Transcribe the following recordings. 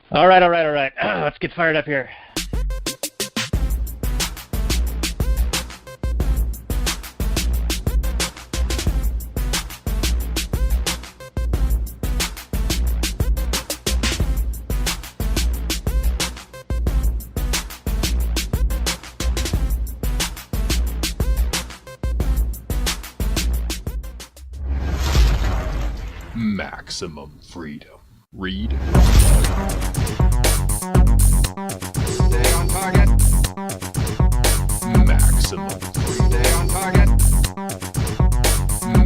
All right. Let's get fired up here. Maximum freedom. Read. Stay on target. Maximum freedom. Stay on target.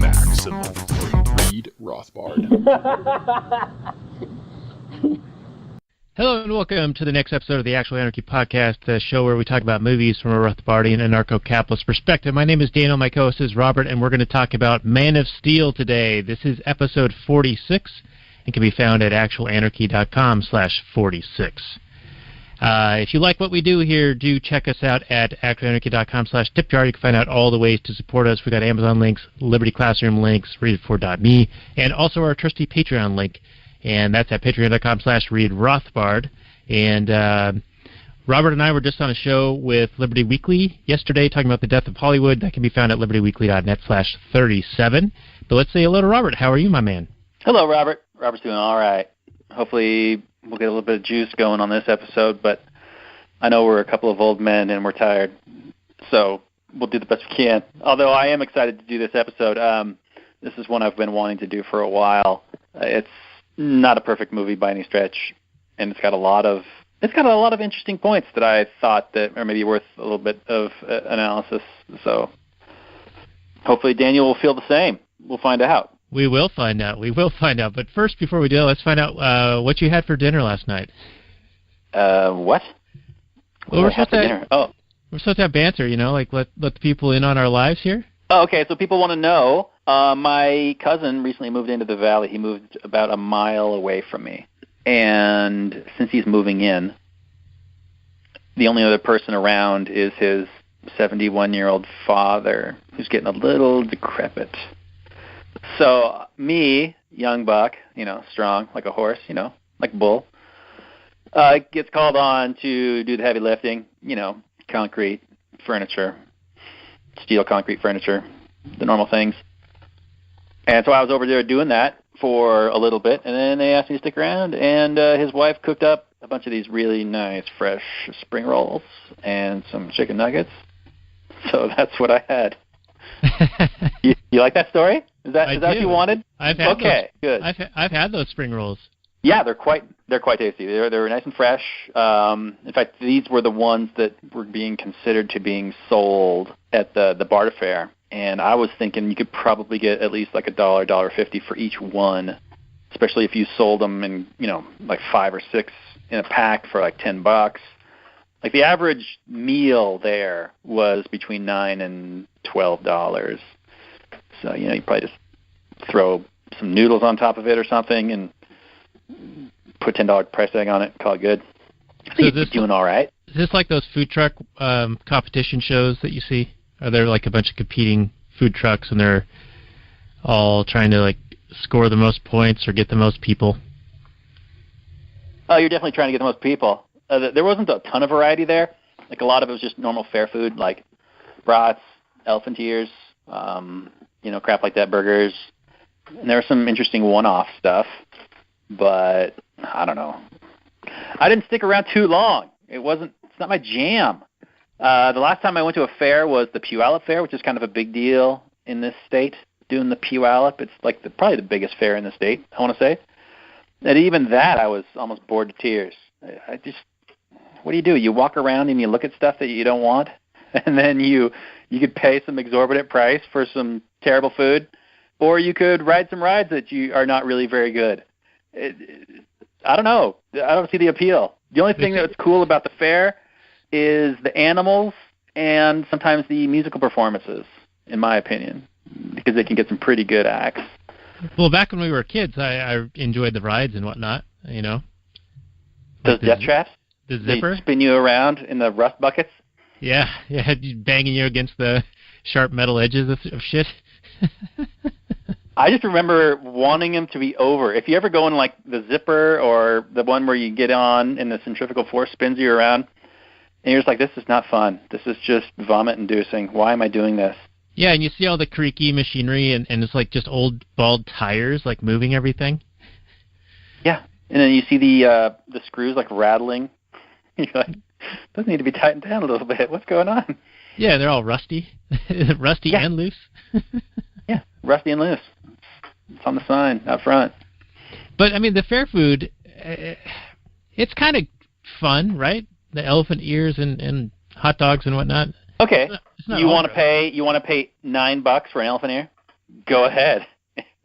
Maximum freedom. Read Rothbard. Hello and welcome to the next episode of the Actual Anarchy podcast, the show where we talk about movies from a Rothbardian Anarcho-capitalist perspective. My name is Daniel, my co-host is Robert, and we're going to talk about Man of Steel today. This is episode 46 and can be found at actualanarchy.com/46. If you like what we do here, do check us out at actualanarchy.com/tipjar. You can find out all the ways to support us. We've got Amazon links, Liberty Classroom links, readit4.me, and also our trusty Patreon link. And that's at patreon.com/readrothbard. And Robert and I were just on a show with Liberty Weekly yesterday talking about the death of Hollywood. That can be found at libertyweekly.net/37. But let's say hello to Robert. How are you, my man? Hello, Robert. Robert's doing all right. Hopefully we'll get a little bit of juice going on this episode, but I know we're a couple of old men and we're tired, so we'll do the best we can. Although I am excited to do this episode. This is one I've been wanting to do for a while. It's not a perfect movie by any stretch, and it's got a lot of interesting points that I thought that are maybe worth a little bit of analysis. So hopefully Daniel will feel the same. We'll find out. We will find out. But first, before we do, let's find out what you had for dinner last night. What? Well, we're supposed to have banter, like let the people in on our lives here. Oh, okay. So people want to know. My cousin recently moved into the valley. He moved about a mile away from me. And since he's moving in, the only other person around is his 71-year-old father, who's getting a little decrepit. So me, young buck, strong like a horse, like a bull, gets called on to do the heavy lifting, concrete, furniture, steel concrete furniture, the normal things. And so I was over there doing that for a little bit, and then they asked me to stick around, and his wife cooked up a bunch of these really nice, fresh spring rolls and some chicken nuggets. So that's what I had. You like that story? Is that what you wanted? I've had good. I've had those spring rolls. Yeah, they're quite tasty. They're nice and fresh. In fact, these were the ones that were being considered to being sold at the barter fair. And I was thinking you could probably get at least like $1.50 for each one, especially if you sold them in, like 5 or 6 in a pack for like $10. Like the average meal there was between $9 and $12. So, you probably just throw some noodles on top of it or something and put $10 price tag on it, call it good. I think you're doing all right. Is this like those food truck competition shows that you see? Are there like a bunch of competing food trucks and they're all trying to like score the most points or get the most people? Oh, you're definitely trying to get the most people. There wasn't a ton of variety there. Like a lot of it was just normal fare food, like brats, elephant ears, crap like that, burgers. And there was some interesting one-off stuff, but I don't know. I didn't stick around too long. It's not my jam. The last time I went to a fair was the Puyallup Fair, which is kind of a big deal in this state, doing the Puyallup. It's like probably the biggest fair in the state, I want to say. And even that, I was almost bored to tears. What do? You walk around and you look at stuff that you don't want, and then you could pay some exorbitant price for some terrible food, or you could ride some rides that you are not really very good. I don't know. I don't see the appeal. The only thing that's cool about the fair is the animals and sometimes the musical performances, in my opinion, because they can get some pretty good acts. Well, back when we were kids, I enjoyed the rides and whatnot, Those death traps? The zipper? They spin you around in the rust buckets? Yeah, banging you against the sharp metal edges of shit. I just remember wanting them to be over. If you ever go in like the zipper or the one where you get on and the centrifugal force spins you around, and you're just like, this is not fun. This is just vomit-inducing. Why am I doing this? Yeah, and you see all the creaky machinery, and it's like just old bald tires, like moving everything. Yeah, and then you see the screws like rattling. You're like, those need to be tightened down a little bit. What's going on? Yeah, they're all rusty, rusty and loose. Yeah, rusty and loose. It's on the sign out front. But I mean, the fair food, it's kind of fun, right? The elephant ears and hot dogs and whatnot. Okay, it's not you want to pay $9 for an elephant ear? Go ahead,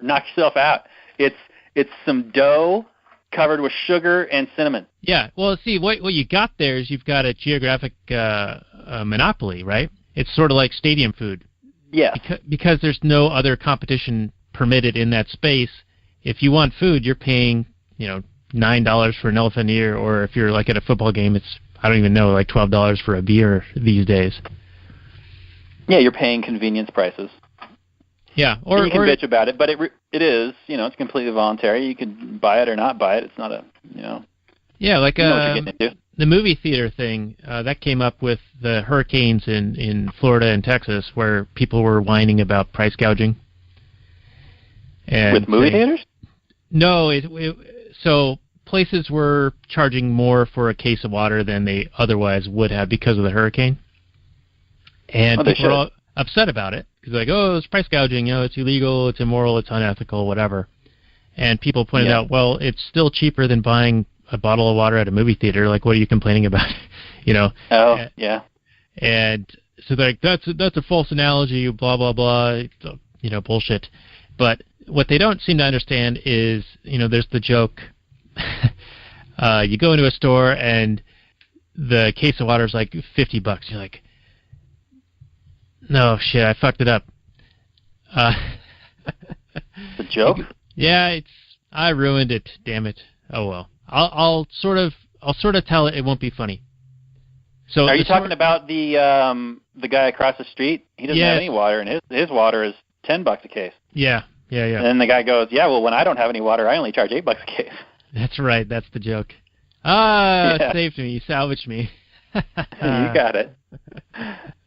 knock yourself out. It's some dough covered with sugar and cinnamon. Yeah, well, see, what you got there is you've got a geographic monopoly, right? It's sort of like stadium food. Yeah. Because there's no other competition permitted in that space. If you want food, you're paying, $9 for an elephant ear, or if you're like at a football game, it's, I don't even know, like $12 for a beer these days. Yeah, you're paying convenience prices. Yeah, or you can bitch about it, but it is, it's completely voluntary. You can buy it or not buy it. It's not a, Yeah, like you know what you're getting into. The movie theater thing, that came up with the hurricanes in Florida and Texas, where people were whining about price gouging. And with movie theaters? No, so places were charging more for a case of water than they otherwise would have because of the hurricane. And people were all upset about it. Because like, oh, it's price gouging, it's illegal, it's immoral, it's unethical, whatever. And people pointed out, well, it's still cheaper than buying a bottle of water at a movie theater. Like, what are you complaining about? Oh, yeah. And so they're like, that's a false analogy, blah, blah, blah, bullshit. But what they don't seem to understand is, there's the joke. You go into a store and the case of water is like $50. You're like, no, shit, I fucked it up. The joke? Yeah, I ruined it, damn it. Oh well. I'll sort of tell it won't be funny. So are you talking about the guy across the street? He doesn't have any water, and his water is $10 a case. Yeah. And then the guy goes, yeah, well, when I don't have any water, I only charge $8 a case. That's right. That's the joke. Saved me. You salvaged me. You got it.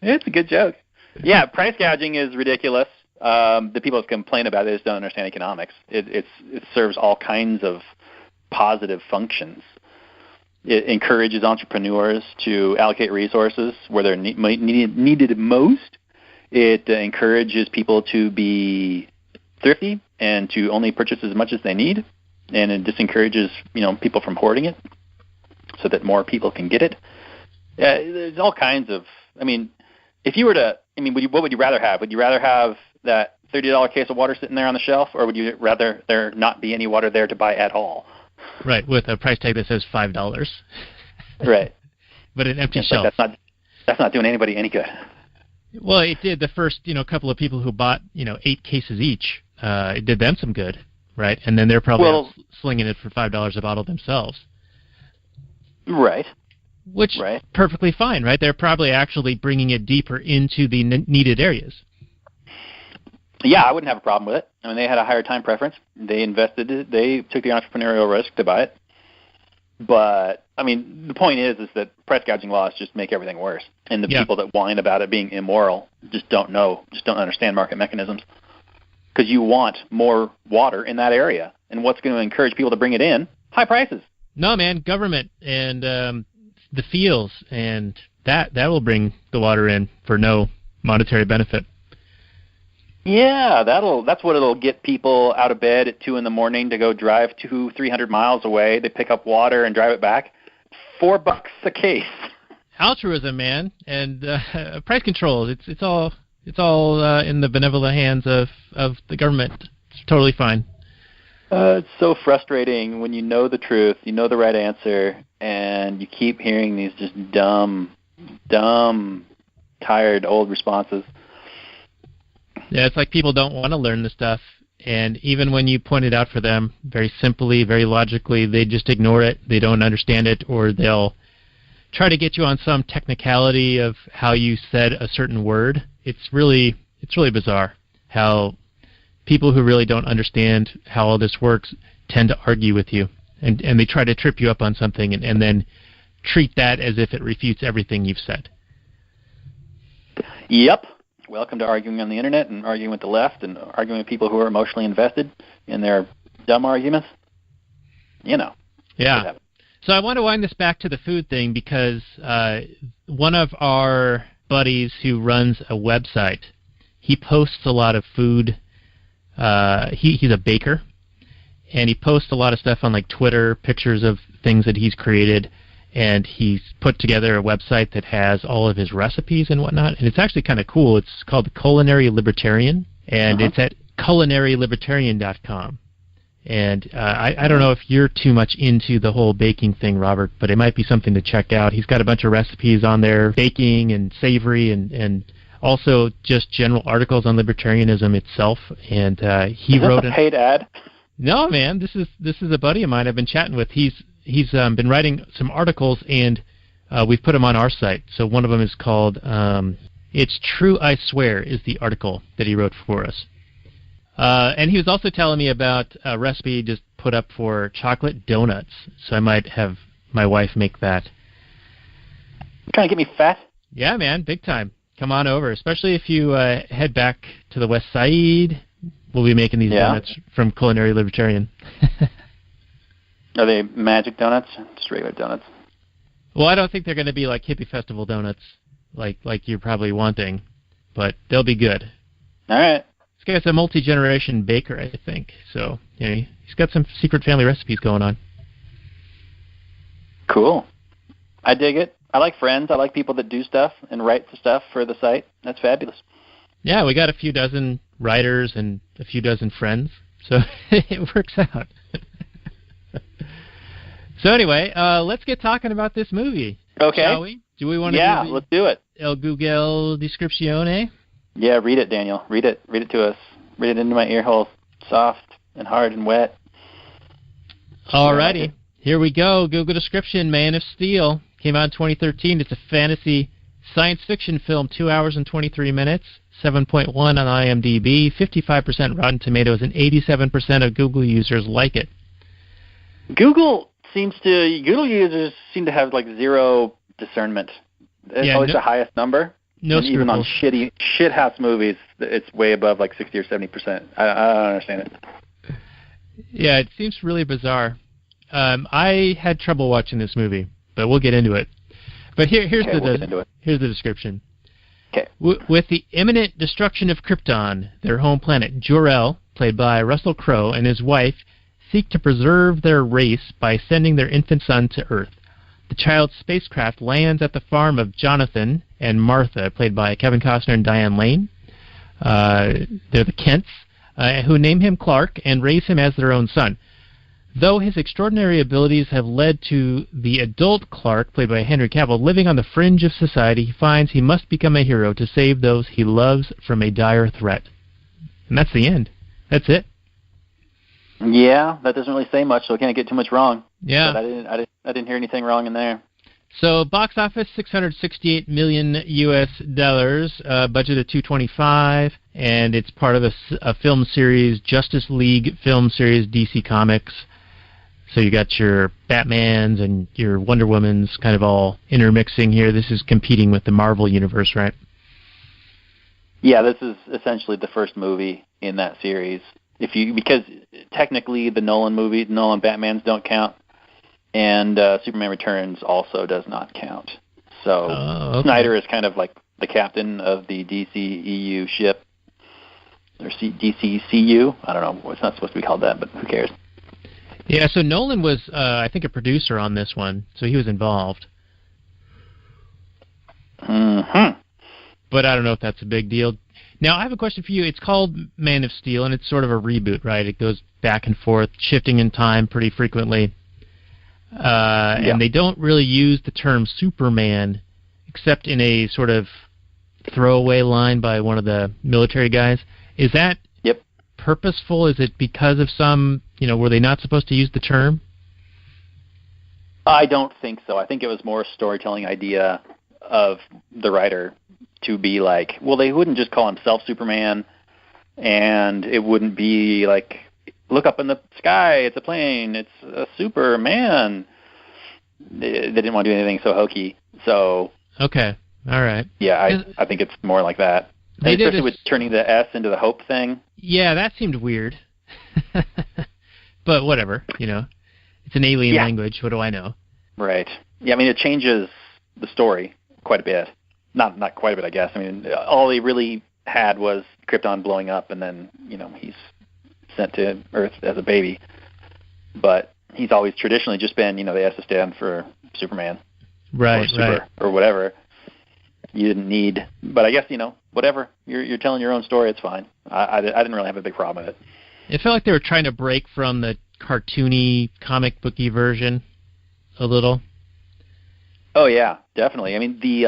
It's a good joke. Yeah, price gouging is ridiculous. The people that complain about it just don't understand economics. It serves all kinds of positive functions. It encourages entrepreneurs to allocate resources where they're needed most. It encourages people to be thrifty and to only purchase as much as they need, and it disencourages people from hoarding it so that more people can get it. There's all kinds of. If you were to, what would you rather have? Would you rather have that $30 case of water sitting there on the shelf, or would you rather there not be any water there to buy at all? Right, with a price tag that says $5. Right. But an empty shelf. That's not doing anybody any good. Well, it did the first, couple of people who bought, 8 cases each. It did them some good, right? And then they're probably slinging it for $5 a bottle themselves. Right. Which perfectly fine, right? They're probably actually bringing it deeper into the needed areas. Yeah, I wouldn't have a problem with it. They had a higher time preference. They invested it. They took the entrepreneurial risk to buy it. But, the point is that price gouging laws just make everything worse. And the people that whine about it being immoral just don't understand market mechanisms. Because you want more water in that area. And what's going to encourage people to bring it in? High prices. No, man, government and the fields, and that will bring the water in for no monetary benefit. Yeah, that's what it'll get people out of bed at 2 a.m. to go drive 200-300 miles away. They pick up water and drive it back. $4 a case. Altruism, man, and price controls. It's all in the benevolent hands of the government. It's totally fine. It's so frustrating when you know the truth, you know the right answer, and you keep hearing these just dumb, tired, old responses. Yeah, it's like people don't want to learn the stuff, and even when you point it out for them very simply, very logically, they just ignore it. They don't understand it, or they'll try to get you on some technicality of how you said a certain word. It's really bizarre how people who really don't understand how all this works tend to argue with you, and they try to trip you up on something and then treat that as if it refutes everything you've said. Yep. Welcome to arguing on the internet and arguing with the left and arguing with people who are emotionally invested in their dumb arguments. You know. Yeah. So I want to wind this back to the food thing because one of our buddies who runs a website, he posts a lot of food. He's a baker, and he posts a lot of stuff on like Twitter, pictures of things that he's created, and he's put together a website that has all of his recipes and whatnot, and it's actually kind of cool. It's called The Culinary Libertarian, and it's at culinarylibertarian.com. And I don't know if you're too much into the whole baking thing, Robert, but it might be something to check out. He's got a bunch of recipes on there, baking and savory, and also just general articles on libertarianism itself. And he wrote a paid ad. No, man, this is a buddy of mine I've been chatting with. He's been writing some articles, and we've put them on our site. So one of them is called "It's True, I Swear" is the article that he wrote for us. And he was also telling me about a recipe he just put up for chocolate donuts. So I might have my wife make that. Trying to get me fat? Yeah, man, big time. Come on over, especially if you head back to the West Side. We'll be making these donuts from Culinary Libertarian. Are they magic donuts? Just regular donuts? Well, I don't think they're going to be like hippie festival donuts, like you're probably wanting, but they'll be good. All right. This guy's a multi-generation baker, I think. So, he's got some secret family recipes going on. Cool. I dig it. I like friends. I like people that do stuff and write the stuff for the site. That's fabulous. Yeah, we got a few dozen writers and a few dozen friends, so it works out. So anyway, let's get talking about this movie. Okay. Shall we? Do we want to do let's do it. El Google Descriptione? Yeah, read it, Daniel. Read it. Read it to us. Read it into my ear hole. Soft and hard and wet. Alrighty. Here we go. Google description, Man of Steel. Came out in 2013. It's a fantasy science fiction film, 2 hours and 23 minutes, 7.1 on IMDb, 55% Rotten Tomatoes, and 87% of Google users like it. Google users seem to have like zero discernment. It's always the highest number. No and scruples. Even on shithouse movies, it's way above like 60 or 70%. I don't understand it. Yeah, it seems really bizarre. I had trouble watching this movie, but we'll get into it. But here's the description. Okay. With the imminent destruction of Krypton, their home planet, Jor-El, played by Russell Crowe, and his wife seek to preserve their race by sending their infant son to Earth. The child's spacecraft lands at the farm of Jonathan and Martha, played by Kevin Costner and Diane Lane. They're the Kents, who name him Clark and raise him as their own son. Though his extraordinary abilities have led to the adult Clark, played by Henry Cavill, living on the fringe of society, he finds he must become a hero to save those he loves from a dire threat. And that's the end. That's it. Yeah, that doesn't really say much, so I can't get too much wrong. Yeah. But I didn't hear anything wrong in there. So box office, $668 million US, budget of $225, and it's part of a film series, Justice League film series, DC Comics. So you got your Batmans and your Wonder Womans kind of all intermixing here. This is competing with the Marvel universe, right? Yeah, this is essentially the first movie in that series. Because technically the Nolan Batmans don't count, and Superman Returns also does not count. So Snyder is kind of like the captain of the DCEU ship, or DCCU. I don't know. It's not supposed to be called that, but who cares? Yeah, so Nolan was, I think, a producer on this one, so he was involved. Mm-hmm. But I don't know if that's a big deal. Now, I have a question for you. It's called Man of Steel, and it's sort of a reboot, right? It goes back and forth, shifting in time pretty frequently. And they don't really use the term Superman, except in a sort of throwaway line by one of the military guys. Is that purposeful? Is it because of some, were they not supposed to use the term? I don't think so. I think it was more a storytelling idea of the writer to be like, well, they wouldn't just call himself Superman, and it wouldn't be like, look up in the sky, it's a plane, it's a Superman. They didn't want to do anything so hokey. So okay, all right. Yeah, I think it's more like that. Especially with turning the S into the hope thing. Yeah, that seemed weird. But whatever, it's an alien language. What do I know? Right. Yeah, I mean, it changes the story quite a bit. Not quite a bit, I guess. I mean, all they really had was Krypton blowing up, and then he's sent to Earth as a baby. But he's always traditionally just been, the S to stand for Superman, right, or Super, or whatever. You didn't need, but I guess whatever. You're telling your own story. It's fine. I didn't really have a big problem with it. It felt like they were trying to break from the cartoony, comic booky version a little. Oh yeah, definitely. I mean, the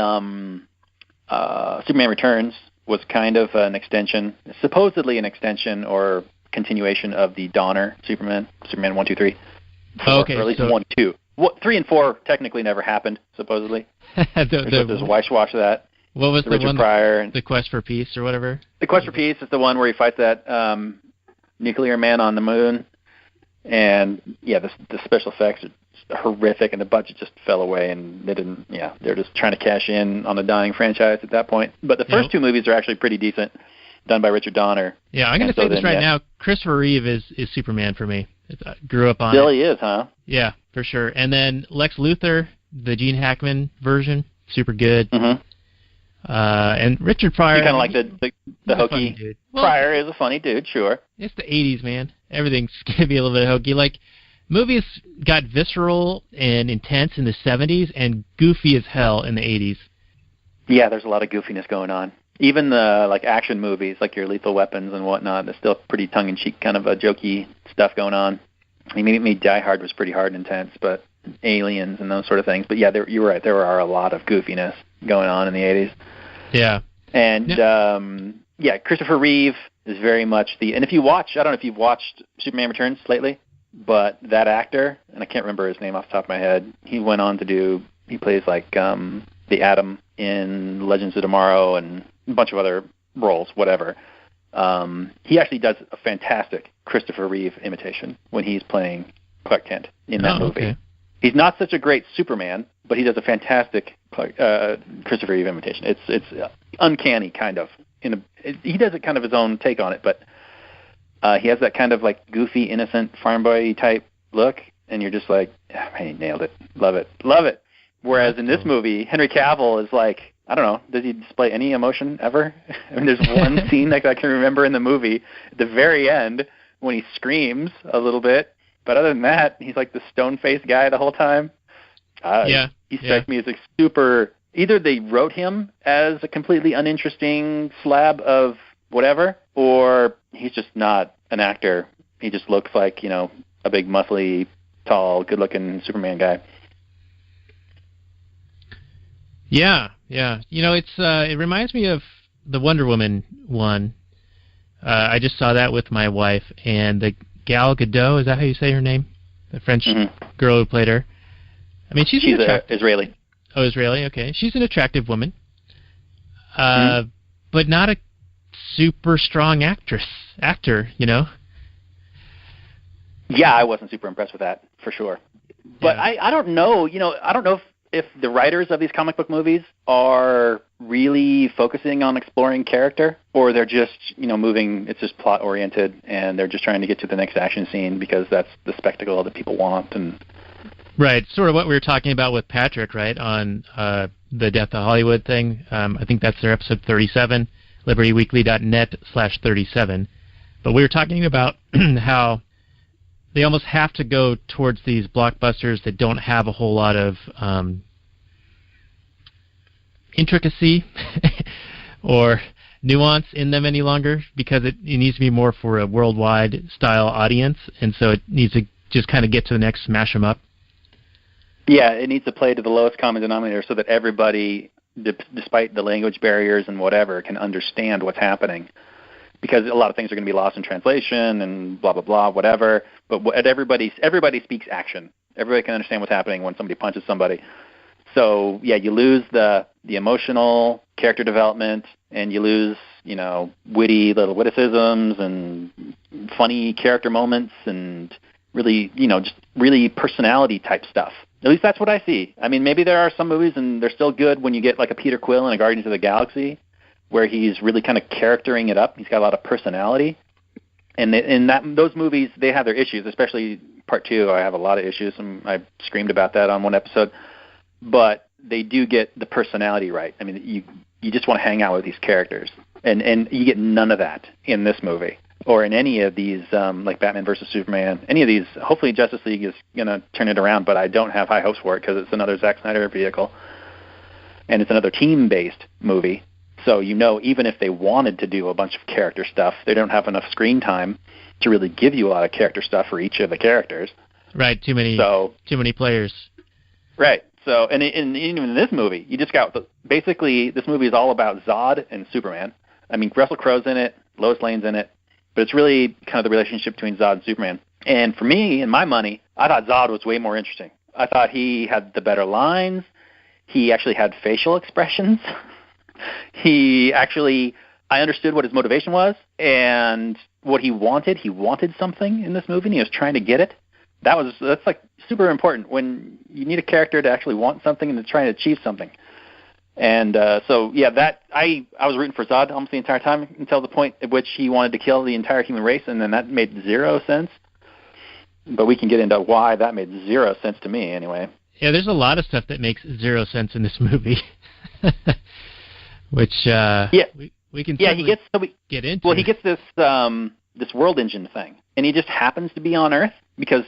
Superman Returns was kind of an extension, supposedly an extension or continuation of the Donner Superman 1, 2, 3. Okay, or at least 1, 2. 3 and 4 technically never happened, supposedly. There's wash that. What was the Richard one? Pryor, the Quest for Peace or whatever? The Quest for Peace is the one where he fights that nuclear man on the moon. And, yeah, the special effects are horrific, and the budget just fell away, and they didn't, they're just trying to cash in on a dying franchise at that point. But the first two movies are actually pretty decent, done by Richard Donner. Yeah, I'm going to say this right now. Christopher Reeve is Superman for me. I grew up on Still he is, huh? Yeah, for sure. And then Lex Luthor, the Gene Hackman version, super good. Mm-hmm. And Richard Pryor. You kind of like the hokey dude. Well, Pryor is a funny dude, sure. It's the 80s, man. Everything's going to be a little bit hokey. Like, movies got visceral and intense in the 70s and goofy as hell in the 80s. Yeah, there's a lot of goofiness going on. Even the action movies, like your Lethal Weapons and whatnot, there's still pretty tongue-in-cheek kind of a jokey stuff going on. I mean, Die Hard was pretty hard and intense, but Aliens and those sort of things. But yeah, you were right. There are a lot of goofiness going on in the 80s. Yeah. And Christopher Reeve is very much and if you watch, I don't know if you've watched Superman Returns lately, but that actor, and I can't remember his name off the top of my head, he went on to he plays the Atom in Legends of Tomorrow and a bunch of other roles, whatever. He actually does a fantastic Christopher Reeve imitation when he's playing Clark Kent in that movie. Okay. He's not such a great Superman, but he does a fantastic Christopher Reeve imitation. It's uncanny, kind of. He does it kind of his own take on it, but he has that kind of goofy, innocent farm boy type look, and you're just like, man, he nailed it. Love it. Love it. Whereas in this movie, Henry Cavill is I don't know, does he display any emotion ever? I mean, there's one scene I can remember in the movie at the very end when he screams a little bit. But other than that, he's like the stone-faced guy the whole time. He strikes me as super... Either they wrote him as a completely uninteresting slab of whatever, or he's just not an actor. He just looks like, a big, muscly, tall, good-looking Superman guy. Yeah. It reminds me of the Wonder Woman one. I just saw that with my wife, and the Gal Gadot, is that how you say her name? The French girl who played her. I mean, she's Israeli. Oh, Israeli, okay. She's an attractive woman, but not a super strong actor, Yeah, I wasn't super impressed with that, for sure. But yeah. I don't know, I don't know if the writers of these comic book movies are really focusing on exploring character, or they're just, moving, it's just plot-oriented, and they're just trying to get to the next action scene because that's the spectacle that people want. And right, sort of what we were talking about with Patrick, right, on the Death of Hollywood thing. I think that's their episode 37, libertyweekly.net/37. But we were talking about how they almost have to go towards these blockbusters that don't have a whole lot of intricacy or nuance in them any longer, because it needs to be more for a worldwide style audience, and so it needs to just kind of get to the next smash 'em up. Yeah, it needs to play to the lowest common denominator so that everybody, despite the language barriers and whatever, can understand what's happening. Because a lot of things are going to be lost in translation and blah, blah, blah, whatever. But everybody speaks action. Everybody can understand what's happening when somebody punches somebody. So, yeah, you lose the emotional character development, and you lose, witty little witticisms and funny character moments and really, just really personality type stuff. At least that's what I see. I mean, maybe there are some movies and they're still good when you get like a Peter Quill in a Guardians of the Galaxy, where he's really kind of charactering it up. He's got a lot of personality. And those movies, they have their issues, especially Part 2. I have a lot of issues, and I screamed about that on one episode. But they do get the personality right. I mean, you just want to hang out with these characters. And you get none of that in this movie or in any of these, like Batman versus Superman. Any of these, hopefully Justice League is going to turn it around, but I don't have high hopes for it because it's another Zack Snyder vehicle. And it's another team-based movie. So, even if they wanted to do a bunch of character stuff, they don't have enough screen time to really give you a lot of character stuff for each of the characters. Right, too many players. Right. So, and even in this movie, you just got basically this movie is all about Zod and Superman. I mean, Russell Crowe's in it, Lois Lane's in it, but it's really kind of the relationship between Zod and Superman. And for me and my money, I thought Zod was way more interesting. I thought he had the better lines. He actually had facial expressions. I understood what his motivation was and what he wanted. He wanted something in this movie, and he was trying to get it. That's like super important when you need a character to actually want something and to try to achieve something. And I was rooting for Zod almost the entire time until the point at which he wanted to kill the entire human race, and then that made zero sense. But we can get into why that made zero sense to me anyway. Yeah, there's a lot of stuff that makes zero sense in this movie. Which we can get into. Well, he gets this world engine thing, and he just happens to be on Earth because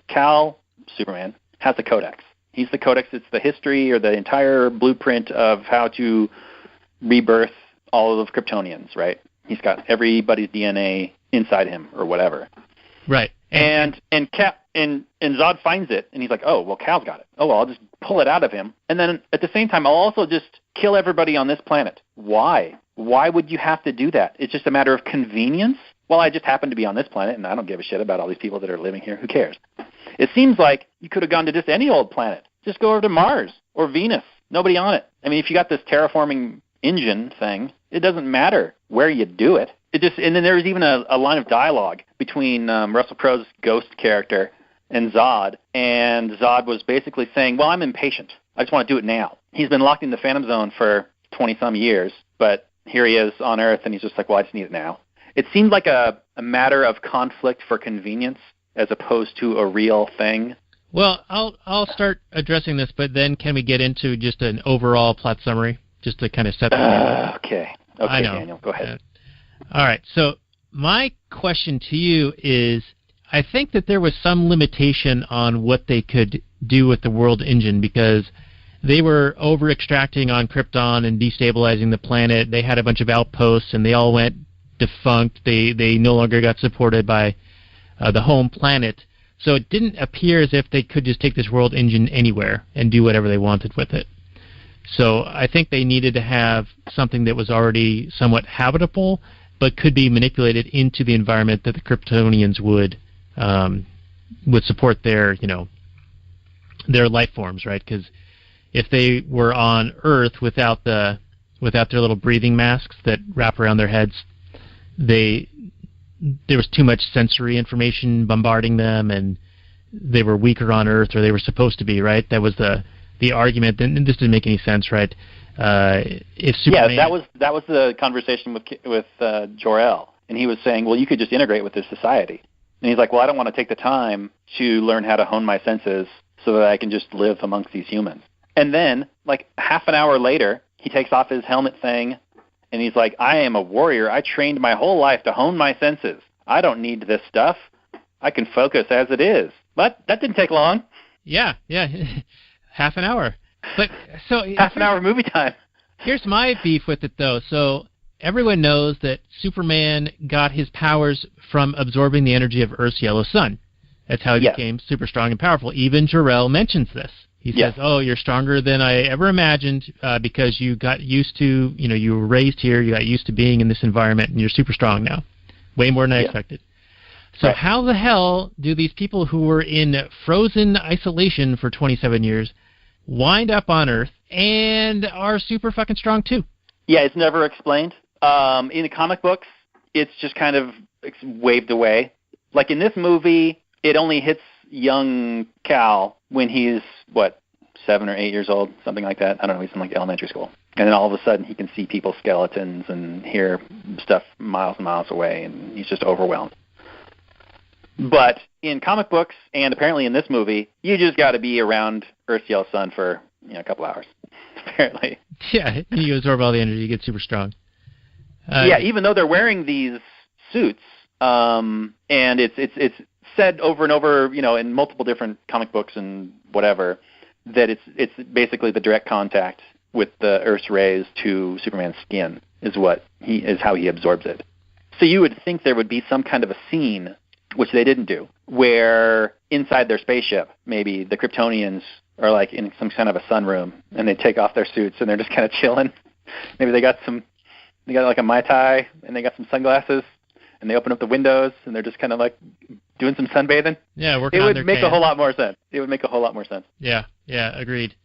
Cal, Superman, has the Codex. He's the Codex. It's the history or the entire blueprint of how to rebirth all of Kryptonians. Right? He's got everybody's DNA inside him or whatever. Right. And Zod finds it, and he's like, oh, well, Cal's got it. Oh, well, I'll just pull it out of him. And then at the same time, I'll also just kill everybody on this planet. Why? Why would you have to do that? It's just a matter of convenience? Well, I just happen to be on this planet, and I don't give a shit about all these people that are living here. Who cares? It seems like you could have gone to just any old planet. Just go over to Mars or Venus. Nobody on it. I mean, if you got this terraforming engine thing, it doesn't matter where you do it. And then there was even a line of dialogue between Russell Crowe's ghost character and Zod was basically saying, well, I'm impatient. I just want to do it now. He's been locked in the Phantom Zone for 20-some years, but here he is on Earth, and he's just like, well, I just need it now. It seemed like a matter of conflict for convenience as opposed to a real thing. Well, I'll start addressing this, but then can we get into just an overall plot summary, just to kind of set the Okay, Daniel, go ahead. All right, so my question to you is, I think that there was some limitation on what they could do with the world engine because they were over-extracting on Krypton and destabilizing the planet. They had a bunch of outposts, and they all went defunct. They no longer got supported by the home planet. So it didn't appear as if they could just take this world engine anywhere and do whatever they wanted with it. So I think they needed to have something that was already somewhat habitable, but could be manipulated into the environment that the Kryptonians would support their life forms, right? Because if they were on Earth without their little breathing masks that wrap around their heads, there was too much sensory information bombarding them, and they were weaker on Earth, or they were supposed to be, right? That was the argument, and this didn't make any sense, right? If Superman, that was the conversation with Jor-El, and he was saying, well, you could just integrate with this society. And he's like, well, I don't want to take the time to learn how to hone my senses so that I can just live amongst these humans. And then, like half an hour later, he takes off his helmet thing, and he's like, I am a warrior. I trained my whole life to hone my senses. I don't need this stuff. I can focus as it is. But that didn't take long. Yeah. Half an hour. But so half an hour movie time. Here's my beef with it, though. So everyone knows that Superman got his powers from absorbing the energy of Earth's yellow sun. That's how he became super strong and powerful. Even Jor-El mentions this. He says, oh, you're stronger than I ever imagined because you got used to, you were raised here, you got used to being in this environment, and you're super strong now. Way more than I expected. So how the hell do these people who were in frozen isolation for 27 years wind up on Earth and are super fucking strong too? Yeah, it's never explained. In the comic books, it's just kind of waved away. Like in this movie, it only hits young Cal when he's, 7 or 8 years old, something like that. I don't know, he's in like elementary school. And then all of a sudden he can see people's skeletons and hear stuff miles and miles away, and he's just overwhelmed. But in comic books, and apparently in this movie, you just got to be around Earth's yellow sun for a couple hours, apparently. Yeah, you absorb all the energy, you get super strong. Yeah, even though they're wearing these suits, and it's said over and over, in multiple different comic books and whatever, that it's basically the direct contact with the Earth's rays to Superman's skin is how he absorbs it. So you would think there would be some kind of a scene, which they didn't do, where inside their spaceship, maybe the Kryptonians are like in some kind of a sunroom, and they take off their suits and they're just kind of chilling. Maybe they got like a Mai Tai, and they got some sunglasses, and they open up the windows, and they're just kind of like doing some sunbathing. Yeah, working on their It would make a whole lot more sense. It would make a whole lot more sense. Yeah, agreed.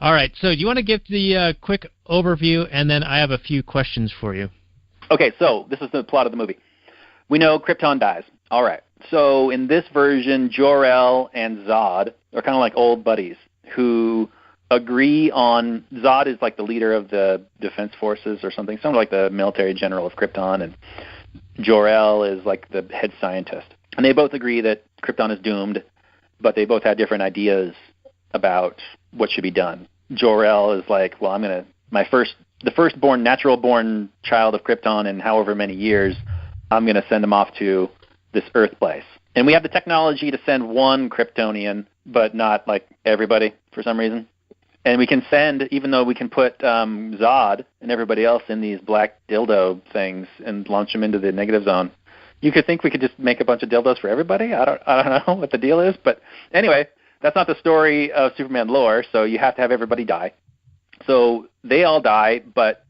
All right, so do you want to give the quick overview, and then I have a few questions for you. Okay, so this is the plot of the movie. We know Krypton dies. All right. So in this version, Jor-El and Zod are kind of like old buddies who agree on. Zod is like the leader of the defense forces or something like the military general of Krypton, and Jor-El is like the head scientist. And they both agree that Krypton is doomed, but they both had different ideas about what should be done. Jor-El is like, well, the firstborn, natural-born child of Krypton in however many years, I'm going to send him off to this Earth place. And we have the technology to send one Kryptonian, but not like everybody for some reason. And we can send, even though we can put Zod and everybody else in these black dildo things and launch them into the negative zone. You could think we could just make a bunch of dildos for everybody. I don't know what the deal is, but anyway, that's not the story of Superman lore. So you have to have everybody die. So they all die, but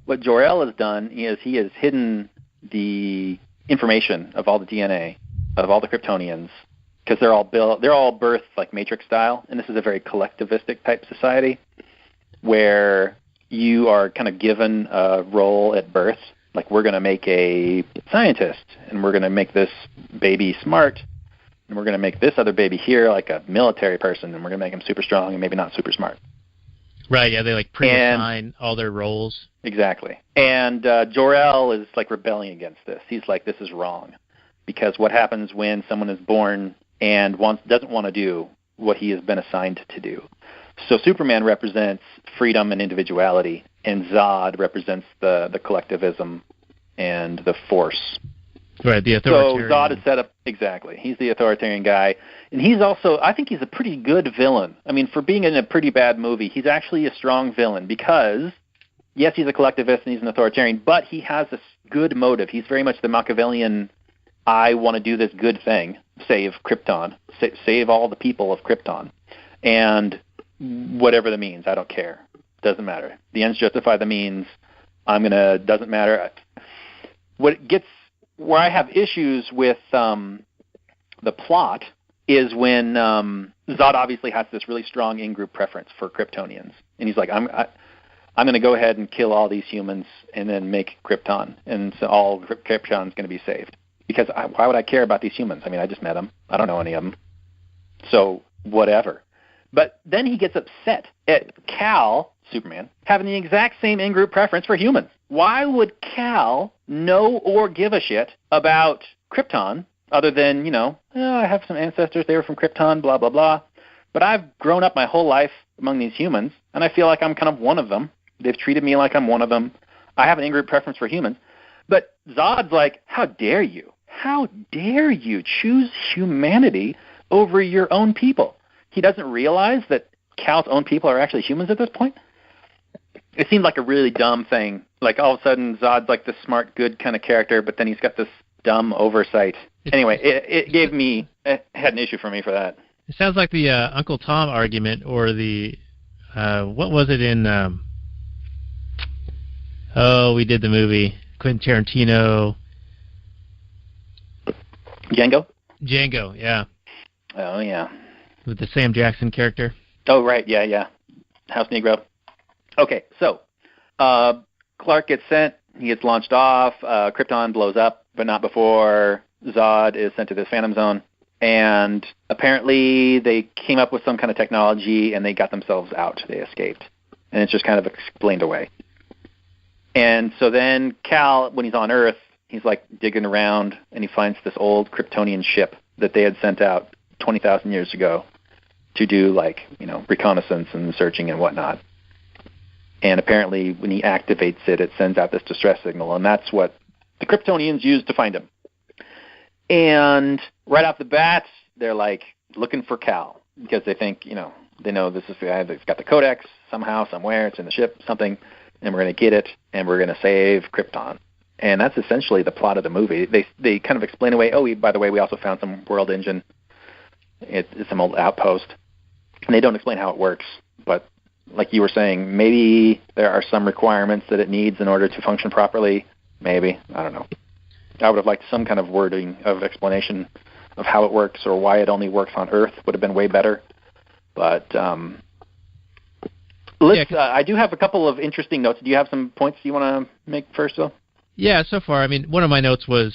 what Jor-El has done is he has hidden the information of all the DNA of all the Kryptonians, because they're all birthed like Matrix style, and this is a very collectivistic type society where you are kind of given a role at birth. Like, we're going to make a scientist, and we're going to make this baby smart, and we're going to make this other baby here like a military person, and we're going to make him super strong and maybe not super smart. Right, yeah, they like pre-assign all their roles. Exactly. And Jor-El is like rebelling against this. He's like, this is wrong. Because what happens when someone is born and doesn't want to do what he has been assigned to do? So Superman represents freedom and individuality, and Zod represents the collectivism and the force. Right, the authoritarian. So Zod is set up, exactly. He's the authoritarian guy. And he's also, I think he's a pretty good villain. I mean, for being in a pretty bad movie, he's actually a strong villain because, yes, he's a collectivist and he's an authoritarian, but he has a good motive. He's very much the Machiavellian, I want to do this good thing, save Krypton, save all the people of Krypton. And whatever the means, I don't care. Doesn't matter. The ends justify the means. Doesn't matter. Where I have issues with the plot is when Zod obviously has this really strong in-group preference for Kryptonians. And he's like, I'm going to go ahead and kill all these humans and then make Krypton. And so all Krypton's going to be saved. Because why would I care about these humans? I mean, I just met them. I don't know any of them. So whatever. But then he gets upset at Cal, Superman, having the exact same in-group preference for humans. Why would Cal know or give a shit about Krypton other than, I have some ancestors, they were from Krypton, blah, blah, blah. But I've grown up my whole life among these humans, and I feel like I'm kind of one of them. They've treated me like I'm one of them. I have an in-group preference for humans. But Zod's like, how dare you? How dare you choose humanity over your own people? He doesn't realize that Cal's own people are actually humans at this point. It seemed like a really dumb thing. Like, all of a sudden, Zod's like this smart, good kind of character, but then he's got this dumb oversight. Anyway, it had an issue for me for that. It sounds like the Uncle Tom argument, or the, what was it in, we did the movie, Quentin Tarantino. Django, yeah. Oh, yeah. With the Sam Jackson character. Oh, right, yeah. House Negro. Okay, so Clark gets sent he gets launched off. Krypton blows up, but not before Zod is sent to this Phantom Zone. And apparently they came up with some kind of technology and they got themselves out. They escaped. And it's just kind of explained away. And so then Cal, when he's on Earth, he's like digging around and he finds this old Kryptonian ship that they had sent out 20,000 years ago to do reconnaissance and searching and whatnot. And apparently when he activates it, it sends out this distress signal. And that's what the Kryptonians used to find him. And right off the bat, they're like looking for Cal because they think, they know this is the guy that's got the codex somehow, somewhere. It's in the ship, something, and we're going to get it, and we're going to save Krypton. And that's essentially the plot of the movie. They kind of explain away, by the way, we also found some world engine. It's some old outpost. And they don't explain how it works. But like you were saying, maybe there are some requirements that it needs in order to function properly. Maybe. I don't know. I would have liked some kind of wording of explanation of how it works or why it only works on Earth. Would have been way better. But I do have a couple of interesting notes. Do you have some points you want to make first, Phil? Yeah, so far, one of my notes was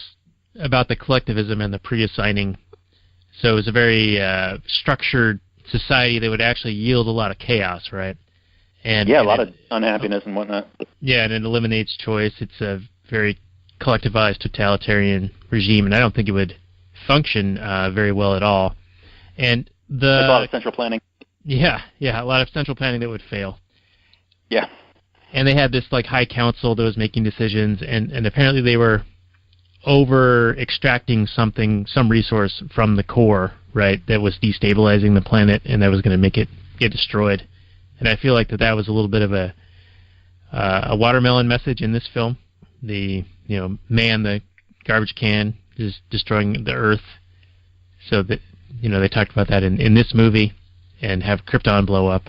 about the collectivism and the pre-assigning. So it was a very structured society that would actually yield a lot of chaos, right? A lot of unhappiness and whatnot. Yeah, and it eliminates choice. It's a very collectivized totalitarian regime, and I don't think it would function very well at all. And there's a lot of central planning. Yeah, a lot of central planning that would fail. Yeah. And they had this high council that was making decisions, and apparently they were over extracting some resource from the core, right, that was destabilizing the planet and that was going to make it get destroyed. And I feel like that was a little bit of a watermelon message in this film. The the garbage can is destroying the Earth. So that they talked about that in this movie, and have Krypton blow up.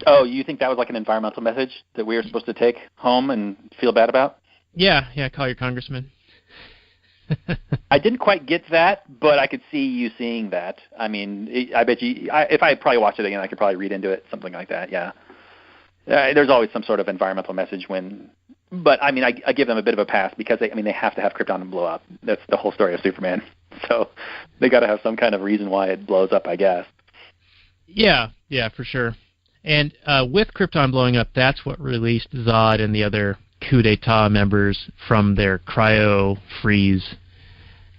Oh, you think that was like an environmental message that we were supposed to take home and feel bad about? Yeah, call your congressman. I didn't quite get that, but I could see you seeing that. I bet you, if I probably watched it again, I could probably read into it, something like that, yeah. There's always some sort of environmental message but I give them a bit of a pass because they have to have Krypton blow up. That's the whole story of Superman. So they got to have some kind of reason why it blows up, I guess. Yeah, for sure. And with Krypton blowing up, that's what released Zod and the other coup d'etat members from their cryo freeze.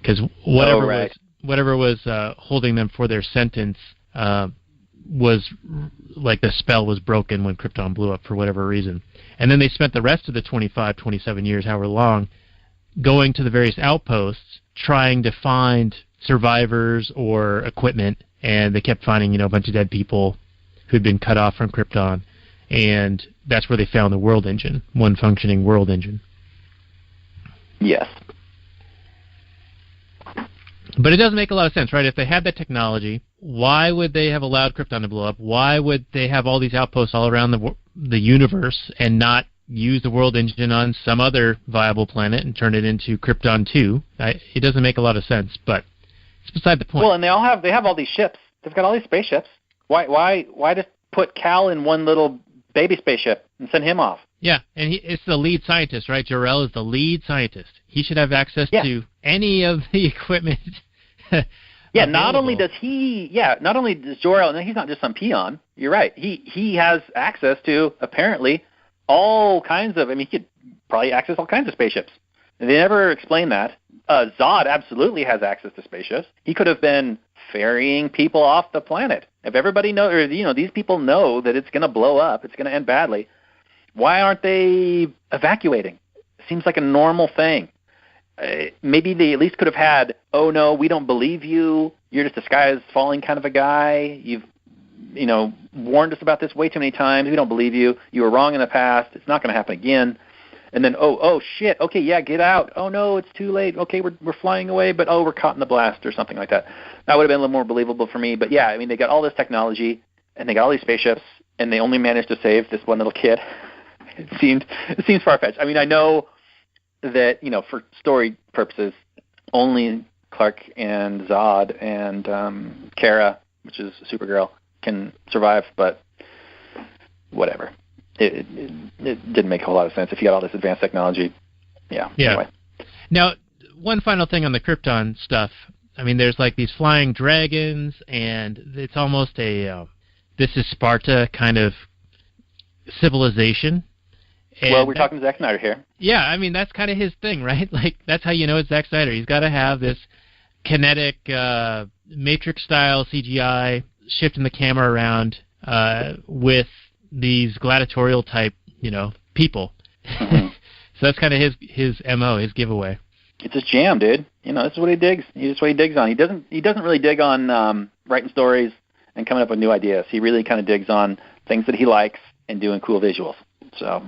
Because whatever was holding them for their sentence was like the spell was broken when Krypton blew up for whatever reason. And then they spent the rest of the 25, 27 years, however long, going to the various outposts trying to find survivors or equipment, and they kept finding, a bunch of dead people who'd been cut off from Krypton, and that's where they found the world engine, one functioning world engine. Yes. But it doesn't make a lot of sense, right? If they had that technology, why would they have allowed Krypton to blow up? Why would they have all these outposts all around the universe and not use the world engine on some other viable planet and turn it into Krypton 2? It doesn't make a lot of sense, but it's beside the point. Well, and they have all these ships. They've got all these spaceships. Why just put Cal in one little baby spaceship and send him off? Yeah, and it's the lead scientist, right? Jor-El is the lead scientist. He should have access to any of the equipment. Yeah, not only does Jor-El, and he's not just some peon. You're right. He has access to apparently all kinds of. He could probably access all kinds of spaceships. And they never explain that. Zod absolutely has access to spaceships. He could have been ferrying people off the planet. If everybody knows, or these people know that it's going to blow up, it's going to end badly. Why aren't they evacuating? Seems like a normal thing. Maybe they at least could have had, oh, no, we don't believe you. You're just a sky is falling kind of a guy. You've, warned us about this way too many times. We don't believe you. You were wrong in the past. It's not going to happen again. And then, oh, shit. Okay, yeah, get out. Oh, no, it's too late. Okay, we're flying away, but, we're caught in the blast or something like that. That would have been a little more believable for me. But, yeah, they got all this technology, and they got all these spaceships, and they only managed to save this one little kid. It seems far-fetched. I know that, for story purposes, only Clark and Zod and Kara, which is Supergirl, can survive, but whatever. it didn't make a whole lot of sense if you got all this advanced technology. Yeah. Anyway. Now, one final thing on the Krypton stuff. I mean, there's like these flying dragons, and it's almost a this is Sparta kind of civilization. And well, we're talking to Zack Snyder here. Yeah, I mean, that's kind of his thing, right? Like, that's how you know it's Zack Snyder. He's got to have this kinetic, Matrix-style CGI, shifting the camera around with these gladiatorial-type, people. Mm-hmm. So that's kind of his MO, his giveaway. It's his jam, dude. This is what he digs. This is what he digs on. He doesn't really dig on writing stories and coming up with new ideas. He really kind of digs on things that he likes and doing cool visuals. So,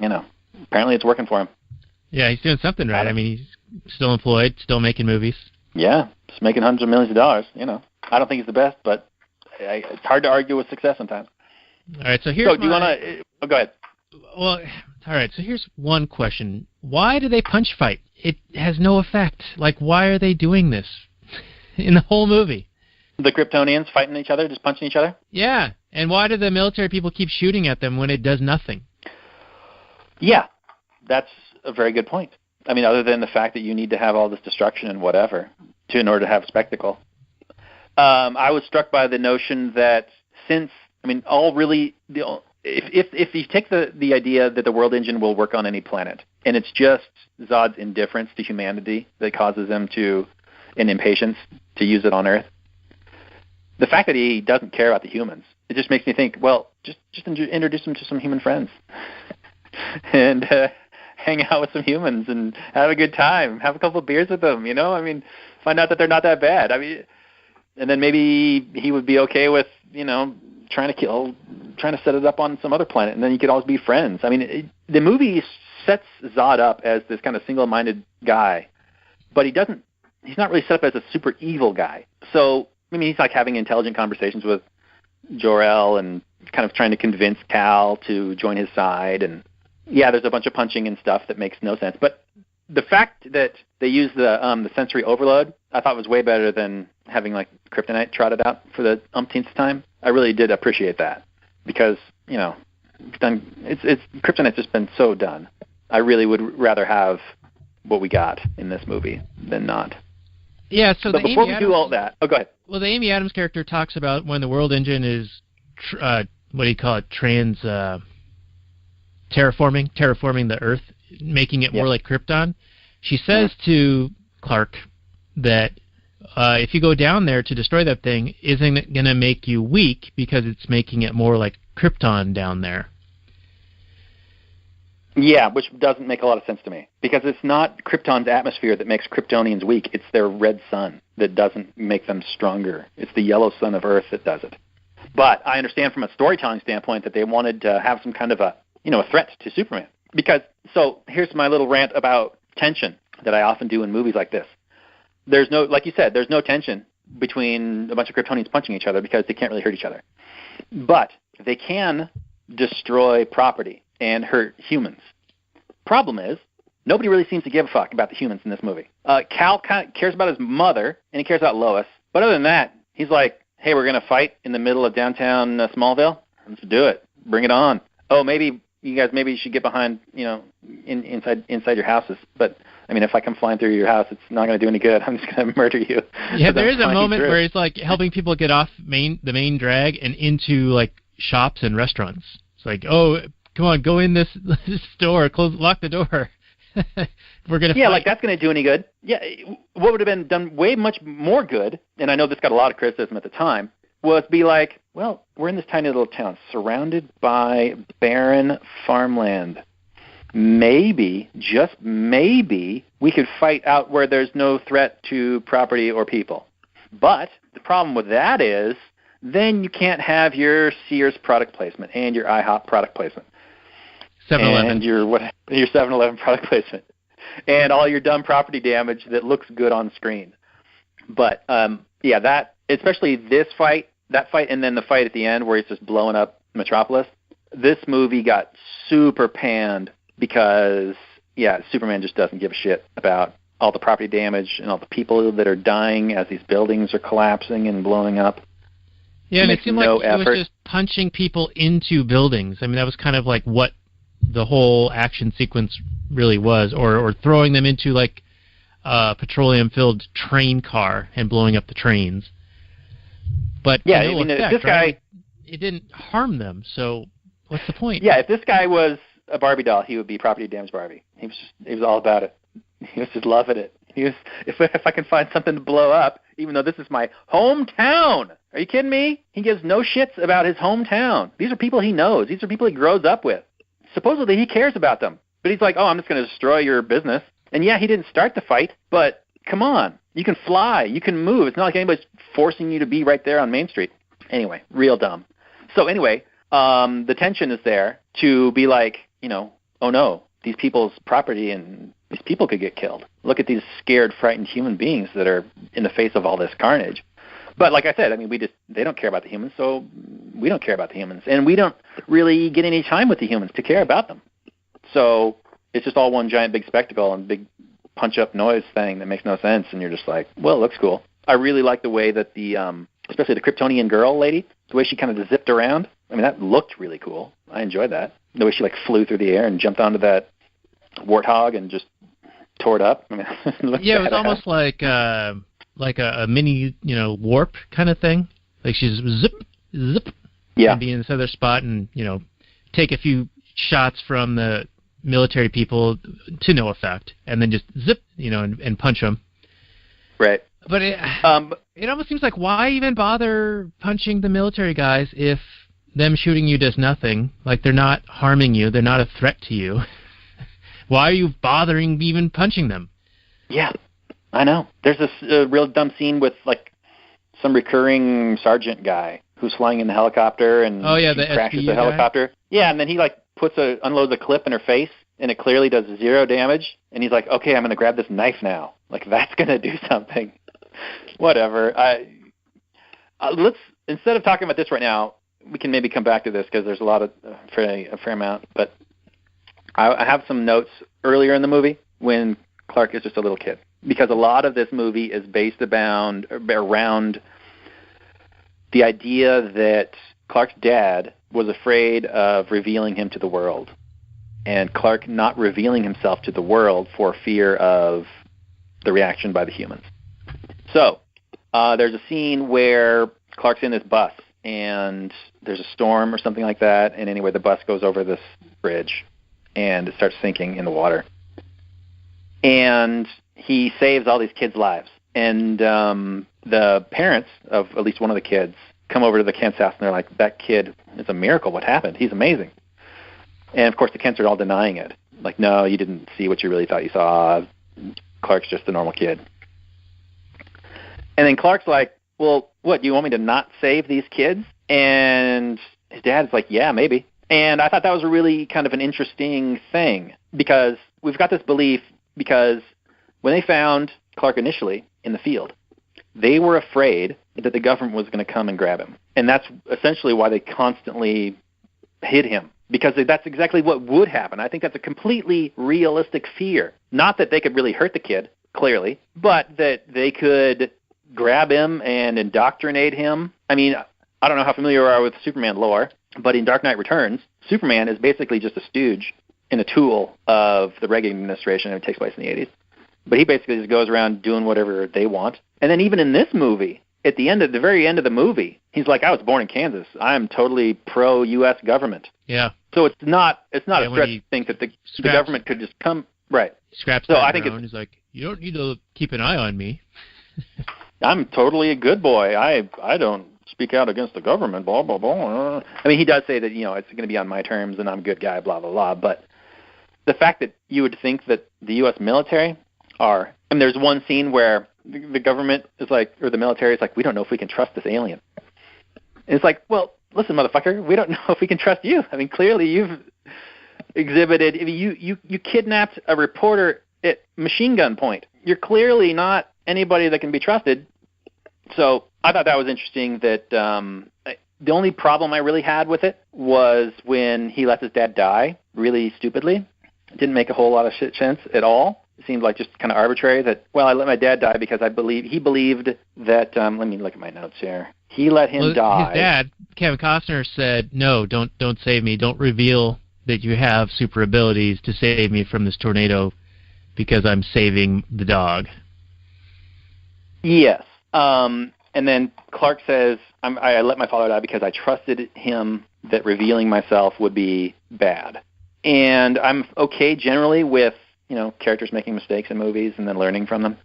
apparently it's working for him. Yeah, he's doing something right. I mean, he's still employed, still making movies. Yeah, just making hundreds of millions of dollars. I don't think he's the best, but it's hard to argue with success sometimes. All right, so here's So do you want to... go ahead. Well, all right, so here's one question. Why do they punch fight? It has no effect. Like, why are they doing this in the whole movie? The Kryptonians fighting each other, just punching each other? Yeah, and why do the military people keep shooting at them when it does nothing? Yeah, that's a very good point. I mean, other than the fact that you need to have all this destruction and whatever in order to have spectacle. I was struck by the notion that if you take the idea that the world engine will work on any planet, and it's just Zod's indifference to humanity that causes him an impatience to use it on Earth, the fact that he doesn't care about the humans, it just makes me think, well, just introduce him to some human friends and hang out with some humans and have a good time, have a couple of beers with them, I mean, find out that they're not that bad. I mean, and then maybe he would be okay with, trying to set it up on some other planet, and then you could always be friends. I mean, the movie sets Zod up as this kind of single-minded guy, but he's not really set up as a super evil guy. So, I mean, he's like having intelligent conversations with Jor-El and kind of trying to convince Cal to join his side. And yeah, there's a bunch of punching and stuff that makes no sense. But the fact that they use the sensory overload, I thought was way better than having like kryptonite trotted out for the umpteenth time. I really did appreciate that because kryptonite's just been so done. I really would rather have what we got in this movie than not. Yeah. So but before we do all that, go ahead. Well, the Amy Adams character talks about when the world engine is what do you call it? Terraforming the Earth, making it more like Krypton. She says to Clark that if you go down there to destroy that thing, isn't it going to make you weak because it's making it more like Krypton down there? Yeah, which doesn't make a lot of sense to me because it's not Krypton's atmosphere that makes Kryptonians weak. It's their red sun that doesn't make them stronger. It's the yellow sun of Earth that does it. But I understand from a storytelling standpoint that they wanted to have some kind of a threat to Superman. Because, so here's my little rant about tension that I often do in movies like this. There's no, like you said, there's no tension between a bunch of Kryptonians punching each other because they can't really hurt each other. But they can destroy property and hurt humans. Problem is, nobody really seems to give a fuck about the humans in this movie. Cal kind of cares about his mother, and he cares about Lois. But other than that, he's like, hey, we're going to fight in the middle of downtown Smallville? Let's do it. Bring it on. Oh, maybe you guys should get behind, inside your houses. But, I mean, if I come flying through your house, it's not going to do any good. I'm just going to murder you. Yeah, there is a moment where he's, like, helping people get off the main drag and into, like, shops and restaurants. It's like, oh, come on, go in this store, lock the door. We're going to fight. Like that's going to do any good. Yeah, what would have been done way much more good, and I know this got a lot of criticism at the time, was be like, well, we're in this tiny little town surrounded by barren farmland. Maybe, just maybe, we could fight out where there's no threat to property or people. But the problem with that is then you can't have your Sears product placement and your IHOP product placement. 7-Eleven. And your 7-Eleven product placement. And all your dumb property damage that looks good on screen. But, that, especially this fight, that fight, and then the fight at the end where he's just blowing up Metropolis, this movie got super panned because, Superman just doesn't give a shit about all the property damage and all the people that are dying as these buildings are collapsing and blowing up. Yeah, and it makes seemed no like he effort. was just punching people into buildings. I mean, that was kind of like what the whole action sequence really was, or throwing them into like a petroleum-filled train car and blowing up the trains. But Yeah, no I mean, if effect, this right? guy, It didn't harm them, so what's the point? yeah, if this guy was a Barbie doll, he would be property damage Barbie. He was all about it. He was just loving it. He was, if I can find something to blow up, even though this is my hometown. Are you kidding me? He gives no shits about his hometown. These are people he knows. These are people he grows up with. Supposedly he cares about them. But he's like, oh, I'm just going to destroy your business. And yeah, he didn't start the fight, but come on. You can fly. You can move. It's not like anybody's forcing you to be right there on Main Street. Anyway, real dumb. So anyway, the tension is there to be like, oh no, these people's property and these people could get killed. Look at these scared, frightened human beings that are in the face of all this carnage. But like I said, I mean, they don't care about the humans, so we don't care about the humans. And we don't really get any time with the humans to care about them. So it's just all one giant big spectacle and big punch-up noise thing that makes no sense. And you're just like, well, it looks cool. I really like the way that especially the Kryptonian girl lady, the way she kind of zipped around. I mean, that looked really cool. I enjoyed that. The way she like flew through the air and jumped onto that warthog and just tore it up. I mean, it was almost like a mini, warp kind of thing. Like she's zip, and be in this other spot and, take a few shots from the military people to no effect, and then just zip, and punch them. Right. But it almost seems like, why even bother punching the military guys if them shooting you does nothing? Like, they're not harming you. They're not a threat to you. Why are you bothering even punching them? Yeah, I know. There's this real dumb scene with, like, some recurring sergeant guy who's flying in the helicopter and the crashes SBU the helicopter. Guy? Yeah, and then he, like, unloads a clip in her face, and it clearly does 0 damage. And he's like, okay, I'm going to grab this knife now. Like, that's going to do something. Whatever. Let's, instead of talking about this right now, we can maybe come back to this because there's a fair amount. But I have some notes earlier in the movie when Clark is just a little kid, because a lot of this movie is based around the idea that Clark's dad was afraid of revealing him to the world, and Clark not revealing himself to the world for fear of the reaction by the humans. So there's a scene where Clark's in this bus, and there's a storm or something like that, and anyway, the bus goes over this bridge, and it starts sinking in the water. And he saves all these kids' lives. And the parents of at least one of the kids come over to the Kent's house, and they're like, that kid is a miracle. What happened? He's amazing. And, of course, the Kents are all denying it. Like, no, you didn't see what you really thought you saw. Clark's just a normal kid. And then Clark's like, well, what, do you want me to not save these kids? And his dad's like, yeah, maybe. And I thought that was a really kind of an interesting thing, because we've got this belief, because when they found Clark initially in the field, they were afraid that the government was going to come and grab him. And that's essentially why they constantly hid him, because that's exactly what would happen. I think that's a completely realistic fear. Not that they could really hurt the kid, clearly, but that they could grab him and indoctrinate him. I mean, I don't know how familiar you are with Superman lore, but in Dark Knight Returns, Superman is basically just a stooge and a tool of the Reagan administration, and it takes place in the 80s. But he basically just goes around doing whatever they want. And then even in this movie, at the very end of the movie, he's like, I was born in Kansas. I'm totally pro-U.S. government. Yeah. So it's not a stretch to think that the government could just come. Right. He scraps so that I think around. He's like, you don't need to keep an eye on me. I'm totally a good boy. I don't speak out against the government, blah, blah, blah. I mean, he does say that, it's going to be on my terms and I'm a good guy, blah, blah, blah. But the fact that you would think that the U.S. military and there's one scene where the government is like, or the military is like, we don't know if we can trust this alien. And it's like, well, listen, motherfucker, we don't know if we can trust you. I mean, clearly you've exhibited, you kidnapped a reporter at machine gun point. You're clearly not anybody that can be trusted. So I thought that was interesting that the only problem I really had with it was when he let his dad die really stupidly. It didn't make a whole lot of sense at all. It seemed like just kind of arbitrary that, well, I let my dad die because he believed that, let me look at my notes here. He let him die. His dad, Kevin Costner, said, "No, don't save me. Don't reveal that you have super abilities to save me from this tornado because I'm saving the dog." Yes. And then Clark says, I let my father die because I trusted him that revealing myself would be bad. And I'm okay generally with, characters making mistakes in movies and then learning from them.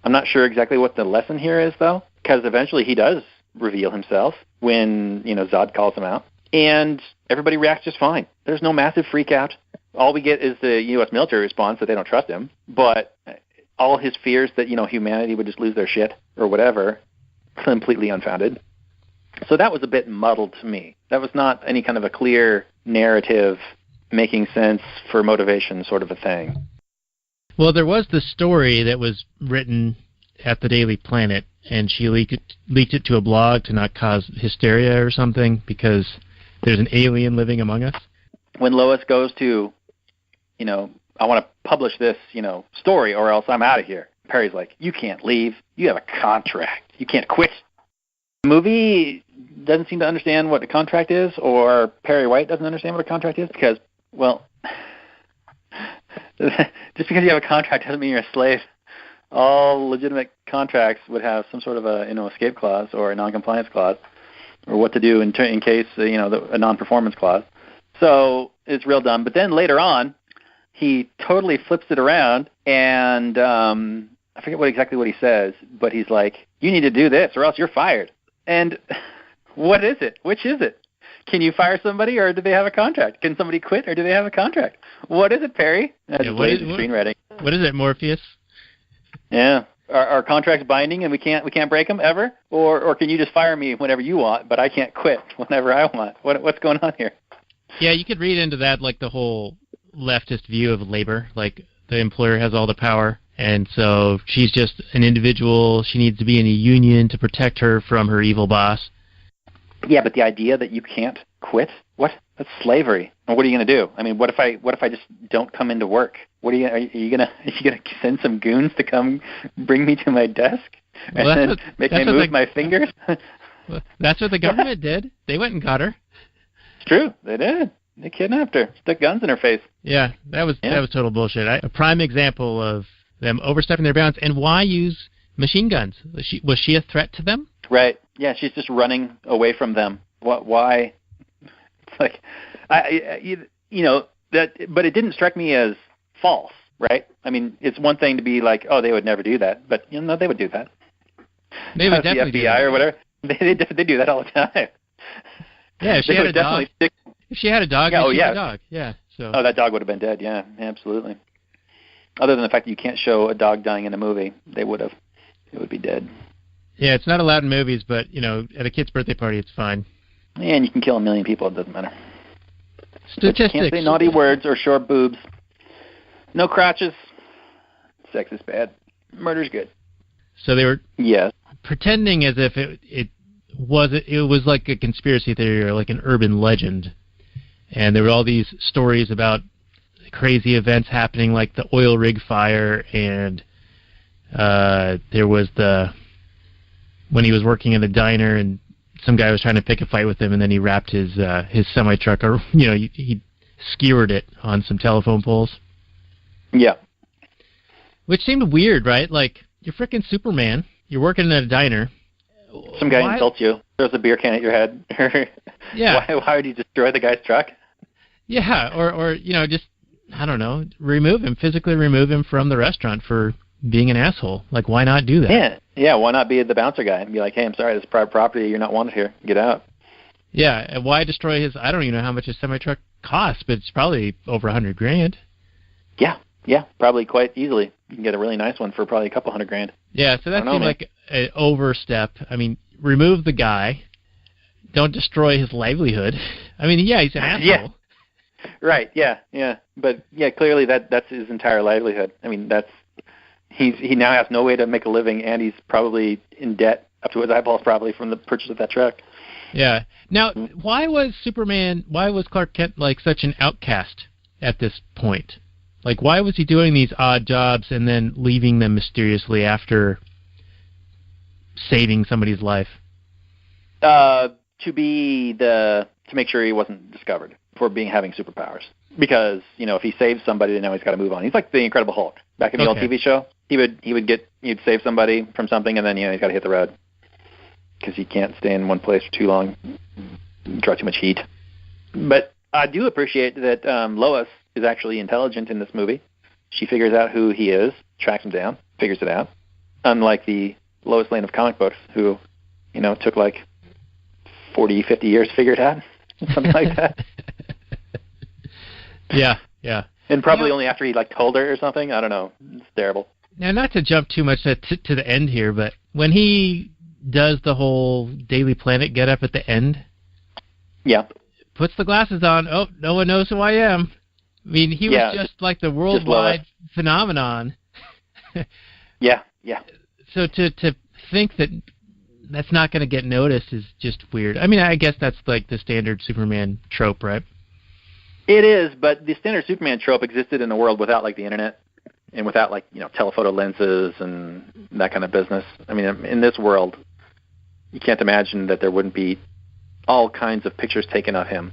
I'm not sure exactly what the lesson here is, though, because eventually he does reveal himself when, Zod calls him out. And everybody reacts just fine. There's no massive freak out. All we get is the U.S. military response that they don't trust him. But all his fears that, humanity would just lose their shit or whatever, completely unfounded. So that was a bit muddled to me. That was not any kind of a clear narrative making sense for motivation sort of a thing. Well, there was the story that was written at the Daily Planet, and she leaked it to a blog to not cause hysteria or something because there's an alien living among us. When Lois goes to, I want to publish this, story or else I'm out of here. Perry's like, you can't leave. You have a contract. You can't quit. The movie doesn't seem to understand what a contract is, or Perry White doesn't understand what a contract is because, well, just because you have a contract doesn't mean you're a slave. All legitimate contracts would have some sort of a escape clause or a non-compliance clause, or what to do in case a non-performance clause. So it's real dumb. But then later on, he totally flips it around, and I forget exactly what he says, but he's like, "You need to do this, or else you're fired." And what is it? Which is it? Can you fire somebody, or do they have a contract? Can somebody quit, or do they have a contract? What is it, Perry? What is it, Morpheus? Yeah. Are contracts binding and we can't break them ever? Or can you just fire me whenever you want, but I can't quit whenever I want? What's going on here? Yeah, you could read into that like the whole leftist view of labor, like the employer has all the power, and so she's just an individual. She needs to be in a union to protect her from her evil boss. Yeah, but the idea that you can't quit, what? That's slavery. And what are you going to do? I mean, what if I just don't come into work? What are you going to send some goons to come bring me to my desk and then make me move my fingers? Well, that's what the government did. They went and got her. It's true. They did. They kidnapped her, stuck guns in her face. Yeah, that was total bullshit. A prime example of them overstepping their bounds. And why use machine guns? Was she a threat to them? Right. Yeah, she's just running away from them. Why? It's like, but it didn't strike me as false, right? I mean, it's one thing to be like, oh, they would never do that, but they would do that. They would definitely the FBI do that. or whatever. They do that all the time. Yeah, if she had a dog. If she had a dog, she'd have a dog. Yeah. So. Oh, that dog would have been dead. Yeah, absolutely. Other than the fact that you can't show a dog dying in a movie, they would have. It would be dead. Yeah, it's not allowed in movies, but at a kid's birthday party, it's fine. Yeah, and you can kill 1 million people. It doesn't matter. Statistics. Can't say naughty words or short boobs. No crotches. Sex is bad. Murder's good. So they were pretending as if it was like a conspiracy theory or like an urban legend. And there were all these stories about crazy events happening, like the oil rig fire, and there was when he was working in a diner and some guy was trying to pick a fight with him, and then he wrapped his semi-truck, or he skewered it on some telephone poles. Yeah. Which seemed weird, right? Like, you're frickin' Superman. You're working at a diner. Some guy insults you. Throws a beer can at your head. Yeah. Why would you destroy the guy's truck? Yeah, or just, I don't know, physically remove him from the restaurant for being an asshole. Like, why not do that? Yeah, why not be the bouncer guy and be like, hey, I'm sorry, this is private property, you're not wanted here, get out. Yeah, and why destroy I don't even know how much his semi-truck costs, but it's probably over $100,000. Yeah, probably quite easily. You can get a really nice one for probably a couple $100,000. Yeah, so that seemed like an overstep. I mean, remove the guy. Don't destroy his livelihood. I mean, yeah, he's an asshole. Yeah. Right, yeah. But, yeah, clearly that's his entire livelihood. I mean, he now has no way to make a living, and he's probably in debt up to his eyeballs probably from the purchase of that truck. Yeah. Now, why was Clark Kent like such an outcast at this point? Like, why was he doing these odd jobs and then leaving them mysteriously after saving somebody's life? To make sure he wasn't discovered for having superpowers. Because, if he saves somebody, then now he's got to move on. He's like the Incredible Hulk. Back in the old TV show, he'd save somebody from something, and then, he's got to hit the road. Because he can't stay in one place for too long. Draw too much heat. But I do appreciate that Lois is actually intelligent in this movie. She figures out who he is, tracks him down, figures it out. Unlike the Lois Lane of comic books, who, took like 40, 50 years to figure it out. Something like that. Yeah. And probably only after he told her or something. I don't know. It's terrible. Now, not to jump too much to the end here, but when he does the whole Daily Planet get up at the end, puts the glasses on. Oh, no one knows who I am. I mean, he was just like the worldwide phenomenon. Yeah. So to think that that's not going to get noticed is just weird. I mean, I guess that's like the standard Superman trope, right? It is, but the standard Superman trope existed in a world without the internet and without telephoto lenses and that kind of business. I mean, in this world, you can't imagine that there wouldn't be all kinds of pictures taken of him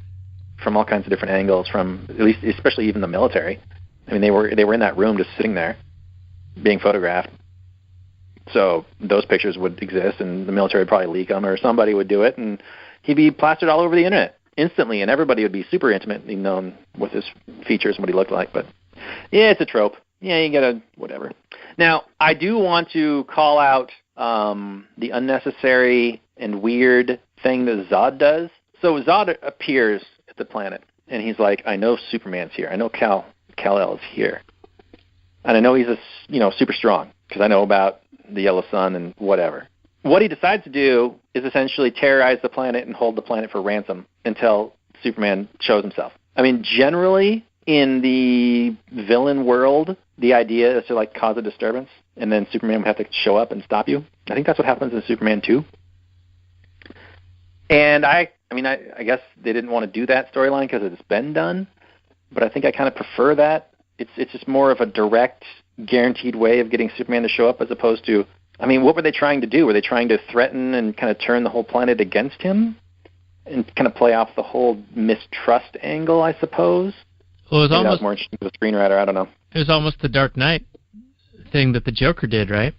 from all kinds of different angles, from at least, especially even the military. I mean, they were in that room just sitting there being photographed. So those pictures would exist, and the military would probably leak them, or somebody would do it, and he'd be plastered all over the internet instantly, and everybody would be super intimately known with his features and what he looked like. But yeah, it's a trope. Yeah, you gotta whatever. Now, I do want to call out the unnecessary and weird thing that Zod does. So Zod appears at the planet, and he's like, "I know Superman's here. I know Kal-El is here, and I know he's super strong because I know about the yellow sun and whatever." What he decides to do is essentially terrorize the planet and hold the planet for ransom until Superman shows himself. I mean, generally in the villain world, the idea is to cause a disturbance, and then Superman would have to show up and stop you. I think that's what happens in Superman 2. And I guess they didn't want to do that storyline because it's been done, but I think I kind of prefer that. It's just more of a direct, guaranteed way of getting Superman to show up, as opposed to, what were they trying to do? Were they trying to threaten and kind of turn the whole planet against him and kind of play off the whole mistrust angle, I suppose? Well, it was that was more interesting as a screenwriter. I don't know. It was almost the Dark Knight thing that the Joker did, right?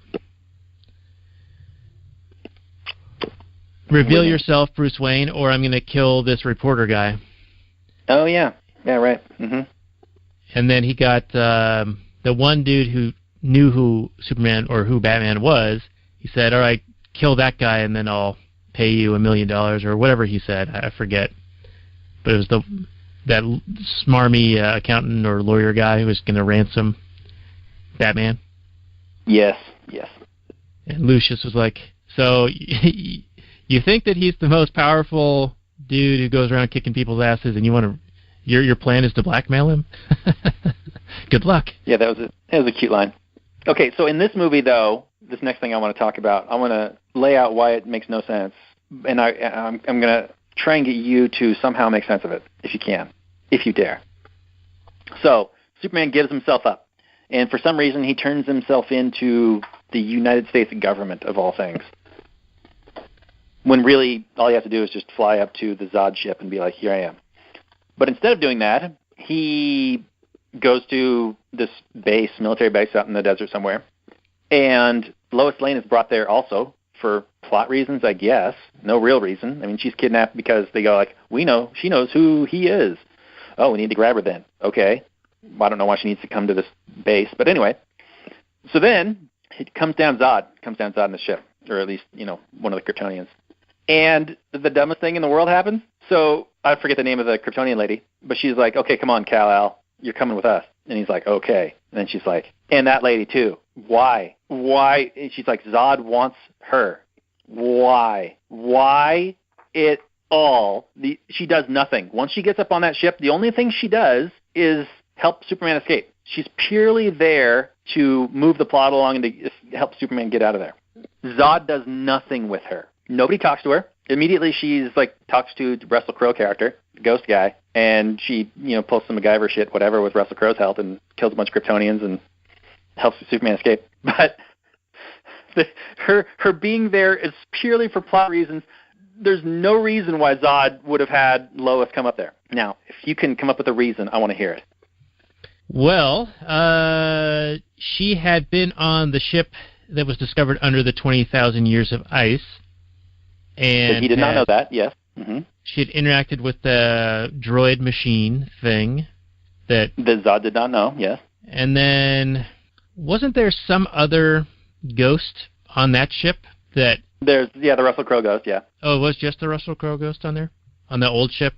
Reveal yourself, Bruce Wayne, or I'm going to kill this reporter guy. Oh, yeah. Yeah, right. Mm-hmm. And then he got the one dude who knew who Superman or who Batman was. He said, all right, kill that guy, and then I'll pay you $1 million, or whatever he said. I forget. But it was that smarmy accountant or lawyer guy who was going to ransom Batman. Yes. And Lucius was like, so you think that he's the most powerful dude who goes around kicking people's asses, and your plan is to blackmail him? Good luck. Yeah, that was a cute line. Okay, so in this movie, though, this next thing I want to talk about, I want to lay out why it makes no sense, and I'm going to try and get you to somehow make sense of it, if you can, if you dare. So Superman gives himself up, and for some reason he turns himself into the United States government, of all things, when really all you have to do is just fly up to the Zod ship and be like, here I am. But instead of doing that, he goes to this base, military base out in the desert somewhere, and Lois Lane is brought there also for plot reasons, I guess. No real reason. I mean, she's kidnapped because they go like, she knows who he is. Oh, we need to grab her then. Okay. I don't know why she needs to come to this base, but anyway. So then it comes down Zod in the ship, or at least, one of the Kryptonians. And the dumbest thing in the world happens. So I forget the name of the Kryptonian lady, but she's like, okay, come on, Kal-El, you're coming with us. And he's like, okay. And then she's like, and that lady too. Why? And she's like, Zod wants her. Why it all? She does nothing. Once she gets up on that ship, the only thing she does is help Superman escape. She's purely there to move the plot along and to help Superman get out of there. Zod does nothing with her. Nobody talks to her. Immediately she's talks to Russell Crowe character, the ghost guy, and she, pulls some MacGyver shit, whatever, with Russell Crowe's help and kills a bunch of Kryptonians and helps Superman escape. But her being there is purely for plot reasons. there's no reason why Zod would have had Lois come up there. Now, if you can come up with a reason, I want to hear it. Well, she had been on the ship that was discovered under the 20,000 years of ice. And he did not know that, yes. Mm-hmm. She had interacted with the droid machine thing that Zod did not know, yes. And then, wasn't there some other ghost on that ship that... There's, the Russell Crowe ghost, yeah. Oh, it was just the Russell Crowe ghost on there? On the old ship?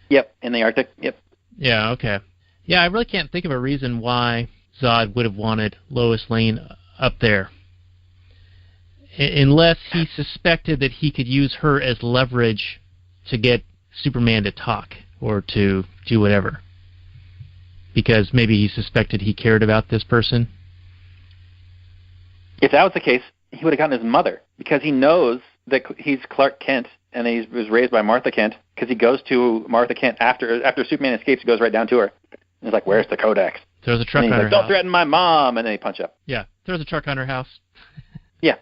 Yep, in the Arctic, yep. Yeah, okay. Yeah, I really can't think of a reason why Zod would have wanted Lois Lane up there. Unless he suspected that he could use her as leverage to get Superman to talk or to do whatever. Because maybe he suspected he cared about this person. If that was the case, he would have gotten his mother, because he knows that he's Clark Kent and he was raised by Martha Kent, because he goes to Martha Kent after Superman escapes. He goes right down to her. And he's like, "Where's the Codex?" Throws a truck on her like, house. "Don't threaten my mom," and then he punch up. Yeah, throws a truck on her house. Yeah.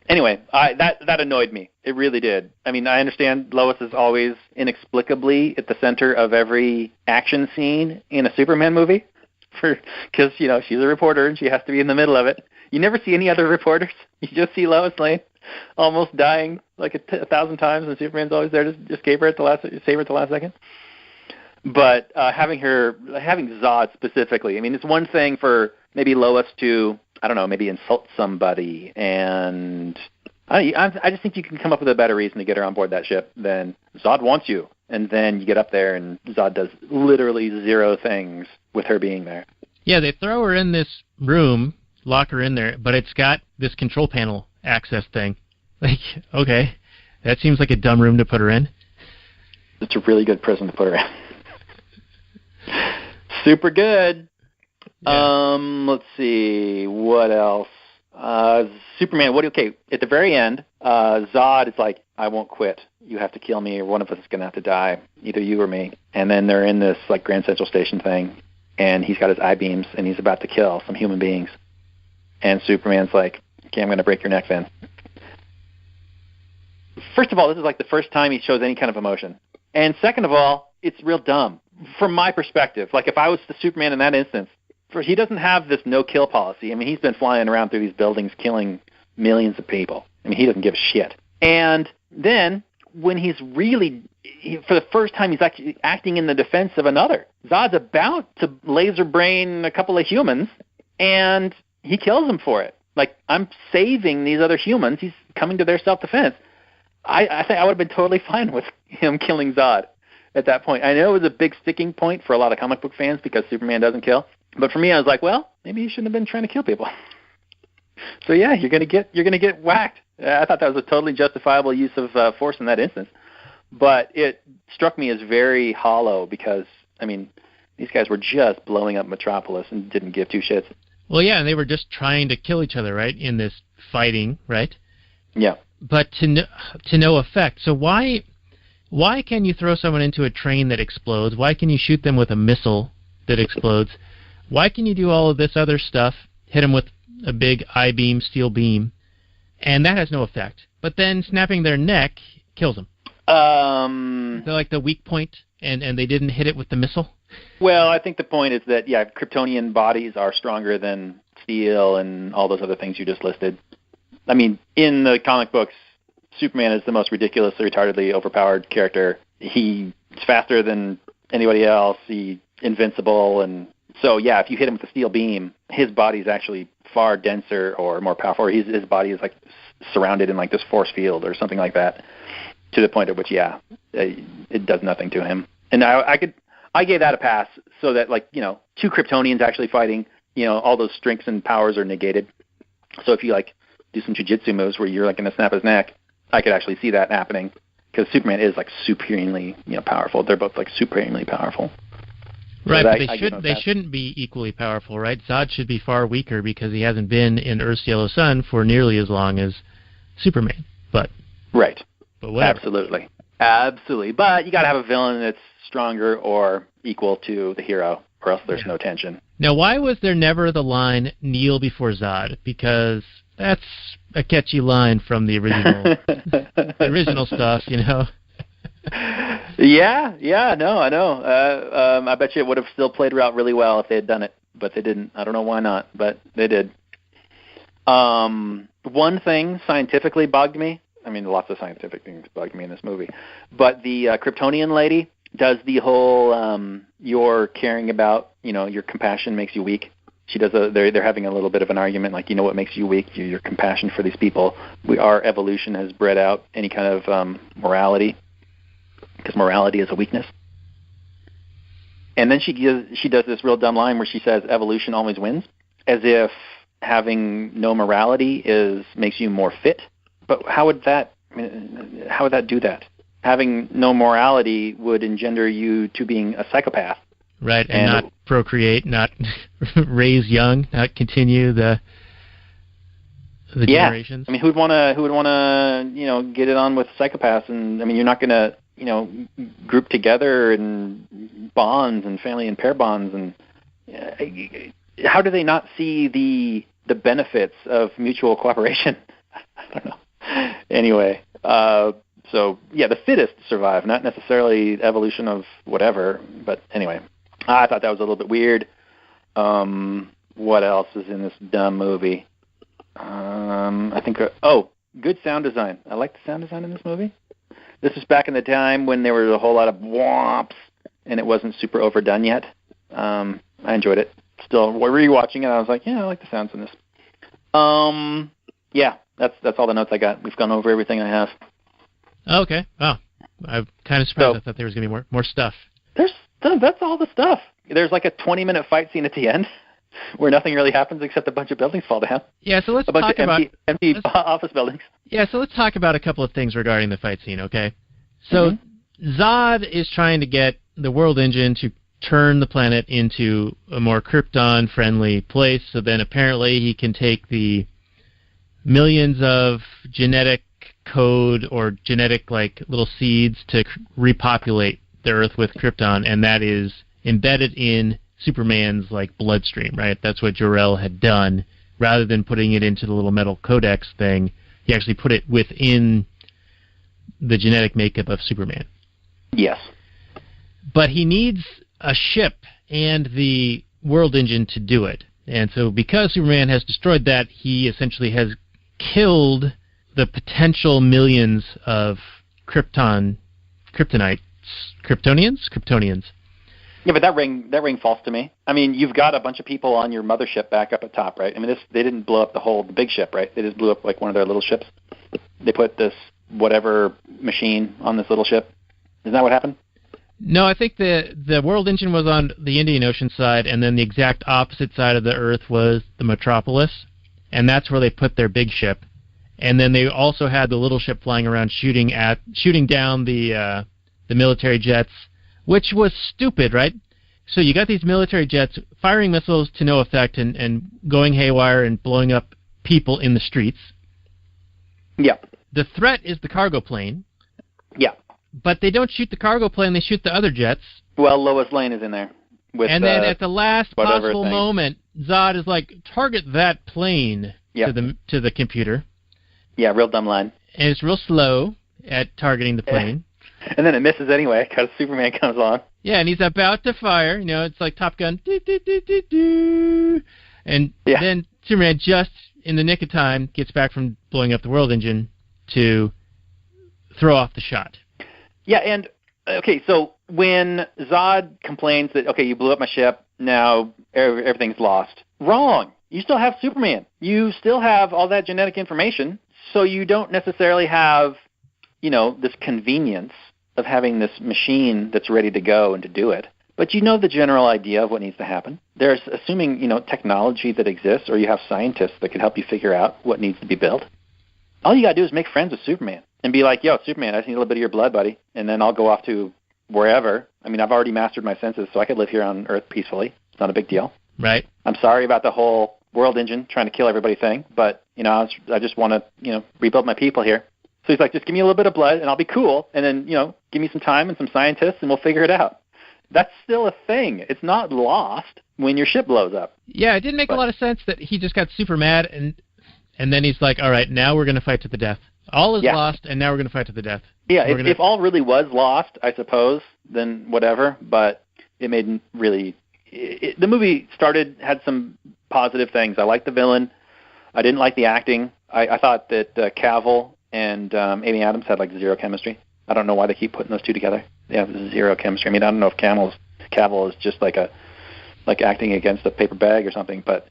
Anyway, that annoyed me. It really did. I mean, I understand Lois is always inexplicably at the center of every action scene in a Superman movie, because she's a reporter and she has to be in the middle of it. You never see any other reporters. You just see Lois Lane almost dying like 1,000 times, and Superman's always there to escape her save her at the last second. But having Zod specifically, I mean, it's one thing for maybe Lois to, I don't know, maybe insult somebody, and I just think you can come up with a better reason to get her on board that ship than Zod wants you, and then you get up there and Zod does literally zero things with her being there. Yeah, they throw her in this room, lock her in there, but it's got this control panel access thing. Like, okay, that seems like a dumb room to put her in. It's a really good prison to put her in. Super good. Yeah. Let's see, what else? Superman, at the very end, Zod is like, "I won't quit. You have to kill me, or one of us is going to have to die, either you or me." And then they're in this like Grand Central Station thing, and he's got his I-beams, and he's about to kill some human beings. And Superman's like, "Okay, I'm going to break your neck then." First of all, this is like the first time he shows any kind of emotion. And second of all, it's real dumb. From my perspective, like if I was the Superman in that instance, he doesn't have this no-kill policy. I mean, he's been flying around through these buildings killing millions of people. I mean, he doesn't give a shit. And then when for the first time, he's actually acting in the defense of another. Zod's about to laser brain a couple of humans, and he kills them for it. Like, I'm saving these other humans. He's coming to their self-defense. I think I would have been totally fine with him killing Zod at that point. I know it was a big sticking point for a lot of comic book fans because Superman doesn't kill. But for me, I was like, well, maybe he shouldn't have been trying to kill people. So yeah, you're gonna get whacked. I thought that was a totally justifiable use of force in that instance. But it struck me as very hollow because, I memean, these guys were just blowing up Metropolis and didn't give two shits. Well, yeah, and they were just trying to kill each other, right, in this fighting, right? Yeah. But to no effect. So why can you throw someone into a train that explodes? Why can you shoot them with a missile that explodes? Why can you do all of this other stuff, hit them with a big I-beam, steel beam, and that has no effect? But then snapping their neck kills them. They're like the weak point, and they didn't hit it with the missile? Well, I think the point is that, yeah, Kryptonian bodies are stronger than steel and all those other things you just listed. I mean, in the comic books, Superman is the most ridiculously, retardedly overpowered character. He's faster than anybody else. He's invincible. And so, yeah, if you hit him with a steel beam, his body's actually far denser or more powerful. His body is like surrounded in like this force field or something like that, to the point at which, yeah, it does nothing to him. And I gave that a pass so that, like, two Kryptonians actually fighting, all those strengths and powers are negated. So if you, like, do some jiu-jitsu moves where you're, like, going to snap his neck, I could actually see that happening because Superman is, like, supremely, powerful. They're both, like, supremely powerful. Right, so but they shouldn't be equally powerful, right? Zod should be far weaker because he hasn't been in Earth's yellow sun for nearly as long as Superman. But right. But whatever. Absolutely. But you got to have a villain that's stronger or equal to the hero, or else there's no tension. Now, why was there never the line "kneel before Zod"? Because that's a catchy line from the original stuff, you know. Yeah, no, I know. I bet you it would have still played out really well if they had done it, but they didn't. I don't know why not, but they did. One thing scientifically bugged me. I mean, lots of scientific things bugged me in this movie, but the Kryptonian lady does the whole your caring about, your compassion makes you weak. She does they're having a little bit of an argument, like, what makes you weak? Your compassion for these people. Our evolution has bred out any kind of morality, because morality is a weakness. And then she does this real dumb line where she says evolution always wins, as if having no morality makes you more fit. But how would that do that? Having no morality would engender you to being a psychopath. Right, and not procreate, not raise young, not continue the generations. I mean, who would want to get it on with psychopaths? And I mean, you're not going to group together in bonds and family and pair bonds. And how do they not see the benefits of mutual cooperation? I don't know. Anyway, so yeah, the fittest survive, not necessarily evolution of whatever. But anyway, I thought that was a little bit weird. What else is in this dumb movie? I think good sound design. I like the sound design in this movie. This was back in the time when there were a whole lot of whomps and it wasn't super overdone yet. I enjoyed it. Still, rewatching it, I was like, yeah, I like the sounds in this. Yeah, that's all the notes I got. We've gone over everything I have. Okay. Oh, I'm kind of surprised. I thought there was going to be more stuff. That's all the stuff. There's like a 20-minute fight scene at the end where nothing really happens except a bunch of buildings fall down. Yeah, so let's talk about empty office buildings. Yeah, so let's talk about a couple of things regarding the fight scene, okay? So Zod is trying to get the world engine to turn the planet into a more Krypton-friendly place, so then apparently he can take the millions of genetic code or genetic little seeds to repopulate the Earth with Krypton, and that is embedded in Superman's bloodstream, right? That's what Jor-El had done. Rather than putting it into the little metal codex thing, he actually put it within the genetic makeup of Superman. Yes. But he needs a ship and the world engine to do it. And so because Superman has destroyed that, he essentially has killed the potential millions of Kryptonians. Yeah, but that ring false to me. I mean, you've got a bunch of people on your mothership back up at top, right? I mean, they didn't blow up the big ship, right? They just blew up one of their little ships. They put this whatever machine on this little ship. Isn't that what happened? No, I think the world engine was on the Indian Ocean side, and then the exact opposite side of the Earth was the Metropolis, and that's where they put their big ship. And then they also had the little ship flying around shooting down the military jets, which was stupid, right? So you got these military jets firing missiles to no effect and going haywire and blowing up people in the streets. Yeah. The threat is the cargo plane. Yeah. But they don't shoot the cargo plane, they shoot the other jets. Well, Lois Lane is in there. And then at the last possible moment, Zod is like, target that plane to the computer. Yeah, real dumb line. And it's real slow at targeting the plane. And then it misses anyway because Superman comes along. Yeah, and he's about to fire. It's like Top Gun. Doo, doo, doo, doo, doo. And then Superman, just in the nick of time, gets back from blowing up the world engine to throw off the shot. Yeah, and, okay, so when Zod complains that, okay, you blew up my ship, now everything's lost. Wrong. You still have Superman. You still have all that genetic information, so you don't necessarily have, this convenience of having this machine that's ready to go and to do it. But you know the general idea of what needs to happen. There's assuming, technology that exists, or you have scientists that can help you figure out what needs to be built. All you got to do is make friends with Superman and be like, yo, Superman, I just need a little bit of your blood, buddy, and then I'll go off to wherever. I mean, I've already mastered my senses, so I could live here on Earth peacefully. It's not a big deal. Right. I'm sorry about the whole world engine trying to kill everybody thing, but, I just want to, rebuild my people here. So he's like, just give me a little bit of blood, and I'll be cool, and then, give me some time and some scientists, and we'll figure it out. That's still a thing. It's not lost when your ship blows up. Yeah, it didn't make a lot of sense that he just got super mad, and and then he's like, all right, now we're going to fight to the death. All is Yeah. lost, and now we're going to fight to the death. Yeah, We're if all really was lost, I suppose, then whatever. But it made really... the movie had some positive things. I liked the villain. I didn't like the acting. I thought that Cavill and Amy Adams had like zero chemistry. I don't know why they keep putting those two together. They have zero chemistry. I mean, I don't know if Cavill is just like acting against a paper bag or something, but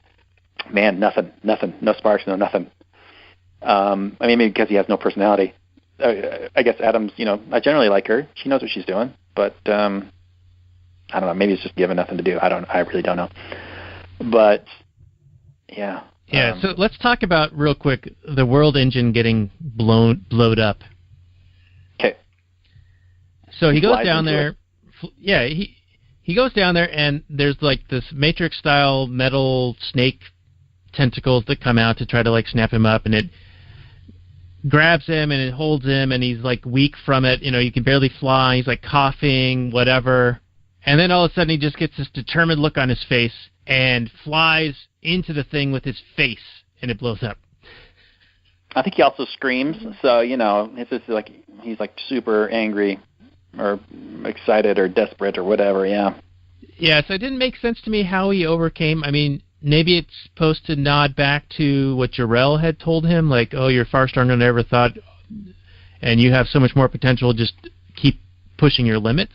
man, nothing, no sparks, no nothing. I mean, maybe because he has no personality. I guess Adams, I generally like her. She knows what she's doing, but I don't know. Maybe it's just given nothing to do. I really don't know. But yeah. Yeah. So let's talk about real quick the world engine getting blowed up. Okay. So he goes down there. Yeah. He goes down there, and there's like this Matrix-style metal snake tentacles that come out to try to like snap him up, and it grabs him and it holds him, and he's like weak from it. He can barely fly. He's like coughing, whatever. And then all of a sudden he just gets this determined look on his face and flies into the thing with his face, and it blows up. I think he also screams. So, it's just like he's like super angry or excited or desperate or whatever, yeah. Yeah, so it didn't make sense to me how he overcame. I mean, maybe it's supposed to nod back to what Jor-El had told him, like, oh, you're far stronger than I ever thought, and you have so much more potential, just keep pushing your limits.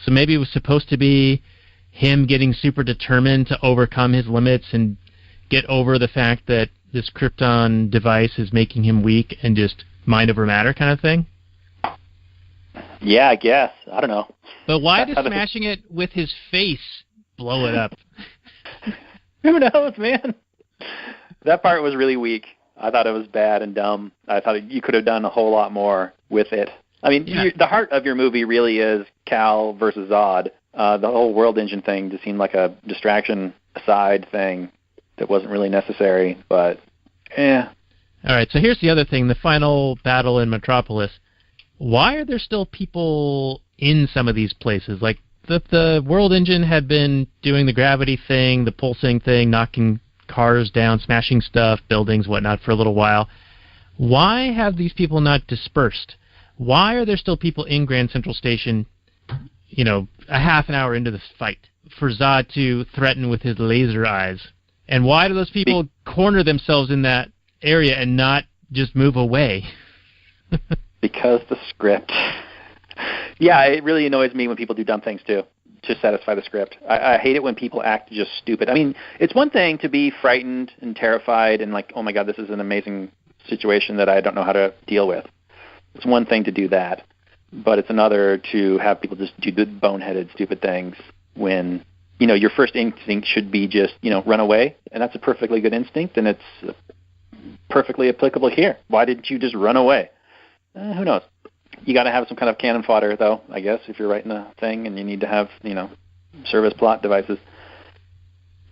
So maybe it was supposed to be him getting super determined to overcome his limits and get over the fact that this Krypton device is making him weak and just mind over matter kind of thing. Yeah, I guess. I don't know. But why does smashing it with his face blow it up? Who knows, man? That part was really weak. I thought it was bad and dumb. I thought you could have done a whole lot more with it. I mean, the heart of your movie really is Cal versus Zod. The whole world engine thing just seemed like a distraction aside thing that wasn't really necessary, but yeah. All right, so here's the other thing, the final battle in Metropolis. Why are there still people in some of these places? Like, the world engine had been doing the gravity thing, the pulsing thing, knocking cars down, smashing stuff, buildings, whatnot, for a little while. Why have these people not dispersed? Why are there still people in Grand Central Station, a half an hour into this fight, for Zod to threaten with his laser eyes? And why do those people corner themselves in that area and not just move away? Because the script. Yeah, it really annoys me when people do dumb things, too, to satisfy the script. I hate it when people act just stupid. I mean, it's one thing to be frightened and terrified and like, oh, my God, this is an amazing situation that I don't know how to deal with. It's one thing to do that, but it's another to have people just do the boneheaded, stupid things when, your first instinct should be just, run away, and that's a perfectly good instinct, and it's perfectly applicable here. Why didn't you just run away? Who knows? You got to have some kind of cannon fodder, though, I guess, if you're writing a thing, and you need to have, service plot devices.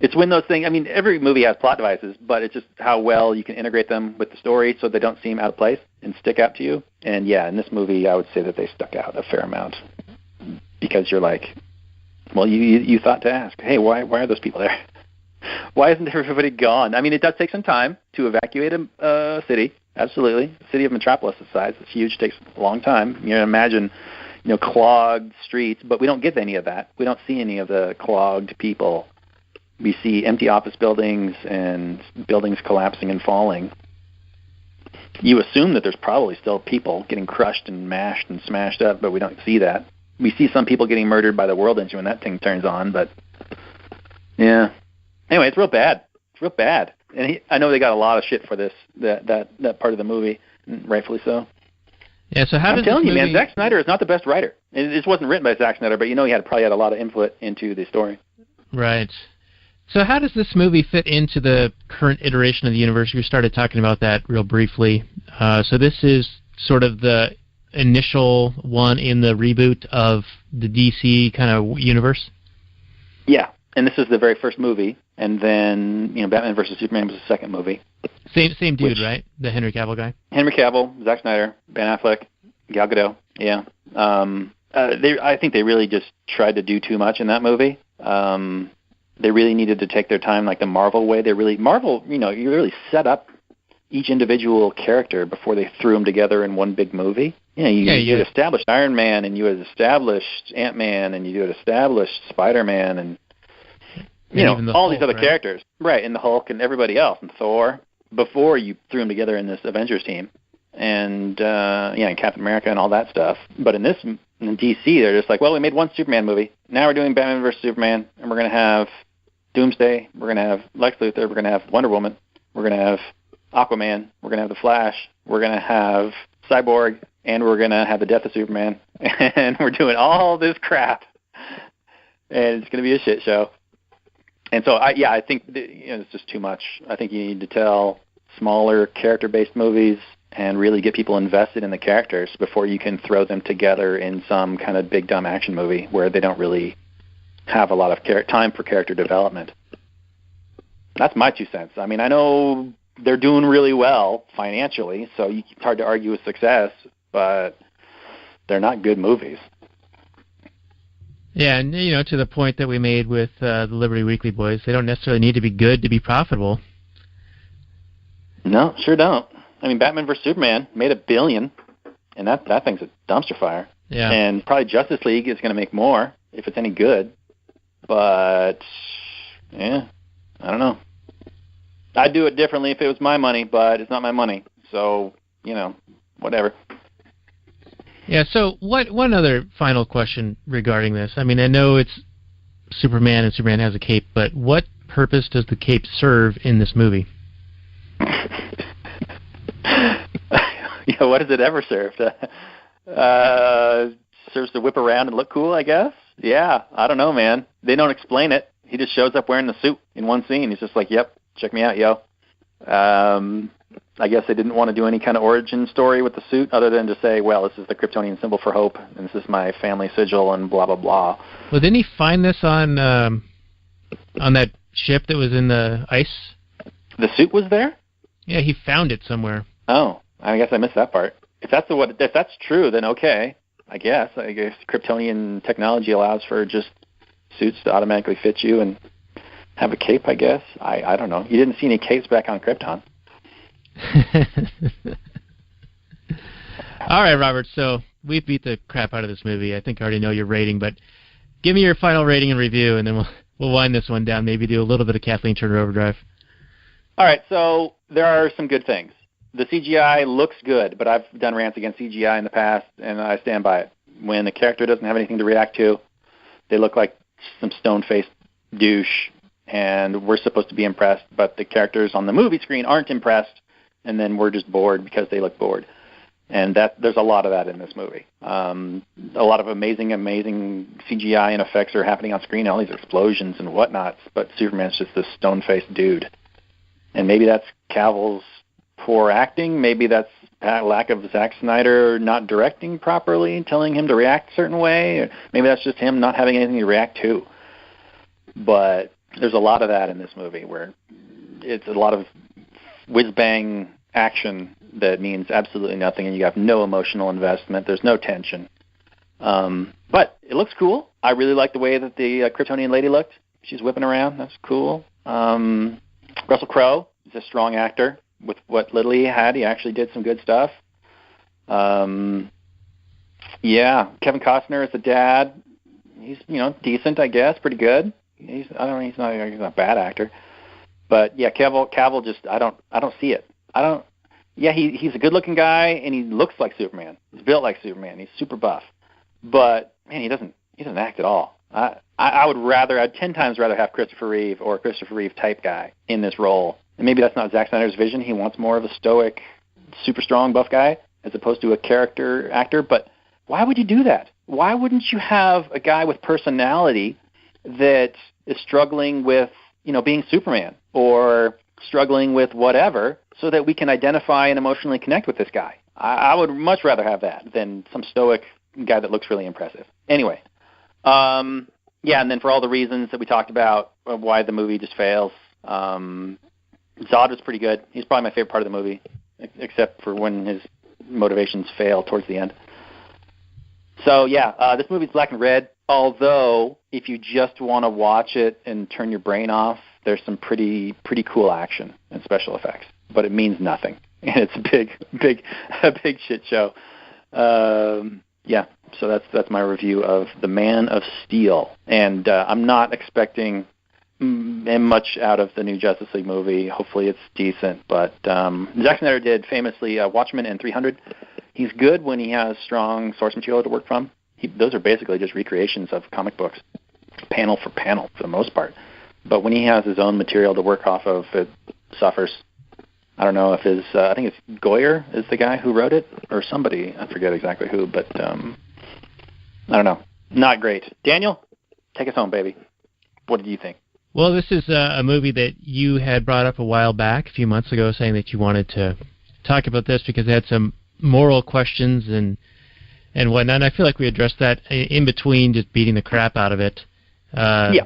It's when those things, I mean, every movie has plot devices, but it's just how well you can integrate them with the story so they don't seem out of place and stick out to you. And yeah, in this movie, I would say that they stuck out a fair amount because you're like, well, you thought to ask, hey, why are those people there? Why isn't everybody gone? I mean, it does take some time to evacuate a city. Absolutely. The city of Metropolis is size. It's huge. It takes a long time. You can imagine, clogged streets, but we don't get any of that. We don't see any of the clogged people. We see empty office buildings and buildings collapsing and falling. You assume that there's probably still people getting crushed and mashed and smashed up, but we don't see that. We see some people getting murdered by the world engine when that thing turns on, but yeah. Anyway, it's real bad. It's real bad. And I know they got a lot of shit for this, that part of the movie, rightfully so. Yeah, so how I'm telling you, man, Zack Snyder is not the best writer. It wasn't written by Zack Snyder, but he probably had a lot of input into the story. Right. So how does this movie fit into the current iteration of the universe? We started talking about that real briefly. So this is sort of the initial one in the reboot of the DC kind of universe? Yeah, and this is the very first movie, and then Batman vs. Superman was the second movie. Same dude, right? The Henry Cavill guy? Henry Cavill, Zack Snyder, Ben Affleck, Gal Gadot, yeah. I think they really just tried to do too much in that movie. They really needed to take their time like the Marvel way. Marvel, you really set up each individual character before they threw them together in one big movie. You had established Iron Man, and you had established Ant-Man, and you had established Spider-Man, and all these other characters, right, and the Hulk and everybody else, and Thor, before you threw them together in this Avengers team, and and Captain America and all that stuff. But in DC, they're just like, well, we made one Superman movie. Now we're doing Batman vs. Superman, and we're going to have Doomsday, we're going to have Lex Luthor, we're going to have Wonder Woman, we're going to have Aquaman, we're going to have The Flash, we're going to have Cyborg, and we're going to have the death of Superman. And we're doing all this crap. And it's going to be a shit show. And so, I think it's just too much. I think you need to tell smaller character-based movies and really get people invested in the characters before you can throw them together in some kind of big, dumb action movie where they don't really have a lot of time for character development. That's my 2 cents. I mean, I know they're doing really well financially, so it's hard to argue with success, but they're not good movies. Yeah, and to the point that we made with the Liberty Weekly boys, they don't necessarily need to be good to be profitable. No, sure don't. I mean, Batman vs. Superman made $1 billion, and that thing's a dumpster fire. Yeah. And probably Justice League is going to make more if it's any good. But, I don't know. I'd do it differently if it was my money, but it's not my money. So, whatever. Yeah, so one other final question regarding this. I mean, I know it's Superman and Superman has a cape, but what purpose does the cape serve in this movie? What has it ever served? Serves to whip around and look cool, I guess? Yeah, I don't know, man. They don't explain it. He just shows up wearing the suit in one scene. He's just like, yep, check me out, yo. I guess they didn't want to do any kind of origin story with the suit other than to say, well, this is the Kryptonian symbol for hope, and this is my family sigil, and blah, blah, blah. Well, didn't he find this on that ship that was in the ice? The suit was there? Yeah, he found it somewhere. Oh, I guess I missed that part. If that's true, then okay. I guess Kryptonian technology allows for just suits to automatically fit you and have a cape, I guess. I don't know. You didn't see any capes back on Krypton. All right, Robert, so we beat the crap out of this movie. I think I already know your rating, but give me your final rating and review, and then we'll wind this one down, maybe do a little bit of Kathleen Turner Overdrive. All right, so there are some good things. The CGI looks good, but I've done rants against CGI in the past, and I stand by it. When a character doesn't have anything to react to, they look like some stone-faced douche, and we're supposed to be impressed, but the characters on the movie screen aren't impressed, and then we're just bored because they look bored. And there's a lot of that in this movie. A lot of amazing CGI and effects are happening on screen, all these explosions and whatnots, but Superman's just this stone-faced dude. And maybe that's Cavill's poor acting. Maybe that's lack of Zack Snyder not directing properly, telling him to react a certain way. Or maybe that's just him not having anything to react to. But there's a lot of that in this movie where it's a lot of whiz-bang action that means absolutely nothing, and you have no emotional investment. There's no tension. But it looks cool. I really like the way that the Kryptonian lady looked. She's whipping around. That's cool. Russell Crowe is a strong actor. With what little he had, he actually did some good stuff. Kevin Costner as the dad. He's decent, I guess, pretty good. He's not a bad actor. But yeah, Cavill just I don't see it. He's a good-looking guy and he looks like Superman. He's built like Superman. He's super buff. But man, he doesn't act at all. I'd 10 times rather have Christopher Reeve or a Christopher Reeve type guy in this role. And maybe that's not Zack Snyder's vision. He wants more of a stoic, super strong, buff guy as opposed to a character actor. But why would you do that? Why wouldn't you have a guy with personality that is struggling with, being Superman or struggling with whatever so that we can identify and emotionally connect with this guy? I would much rather have that than some stoic guy that looks really impressive. Anyway, and then for all the reasons that we talked about of why the movie just fails, Zod was pretty good. He's probably my favorite part of the movie, except for when his motivations fail towards the end. So, this movie's black and red, although if you just want to watch it and turn your brain off, there's some pretty cool action and special effects. but it means nothing, and it's a big shit show. Yeah, so that's my review of The Man of Steel, and I'm not expecting much out of the new Justice League movie. Hopefully it's decent, but Zack Snyder did famously Watchmen and 300. He's good when he has strong source material to work from. Those are basically just recreations of comic books, panel for panel for the most part. But when he has his own material to work off of, it suffers. I don't know if I think it's Goyer is the guy who wrote it, or somebody, I forget exactly who, but I don't know. Not great. Daniel, take us home, baby. What did you think? Well, this is a movie that you had brought up a while back, a few months ago, saying that you wanted to talk about this because it had some moral questions and whatnot. And I feel like we addressed that in between just beating the crap out of it. Yeah.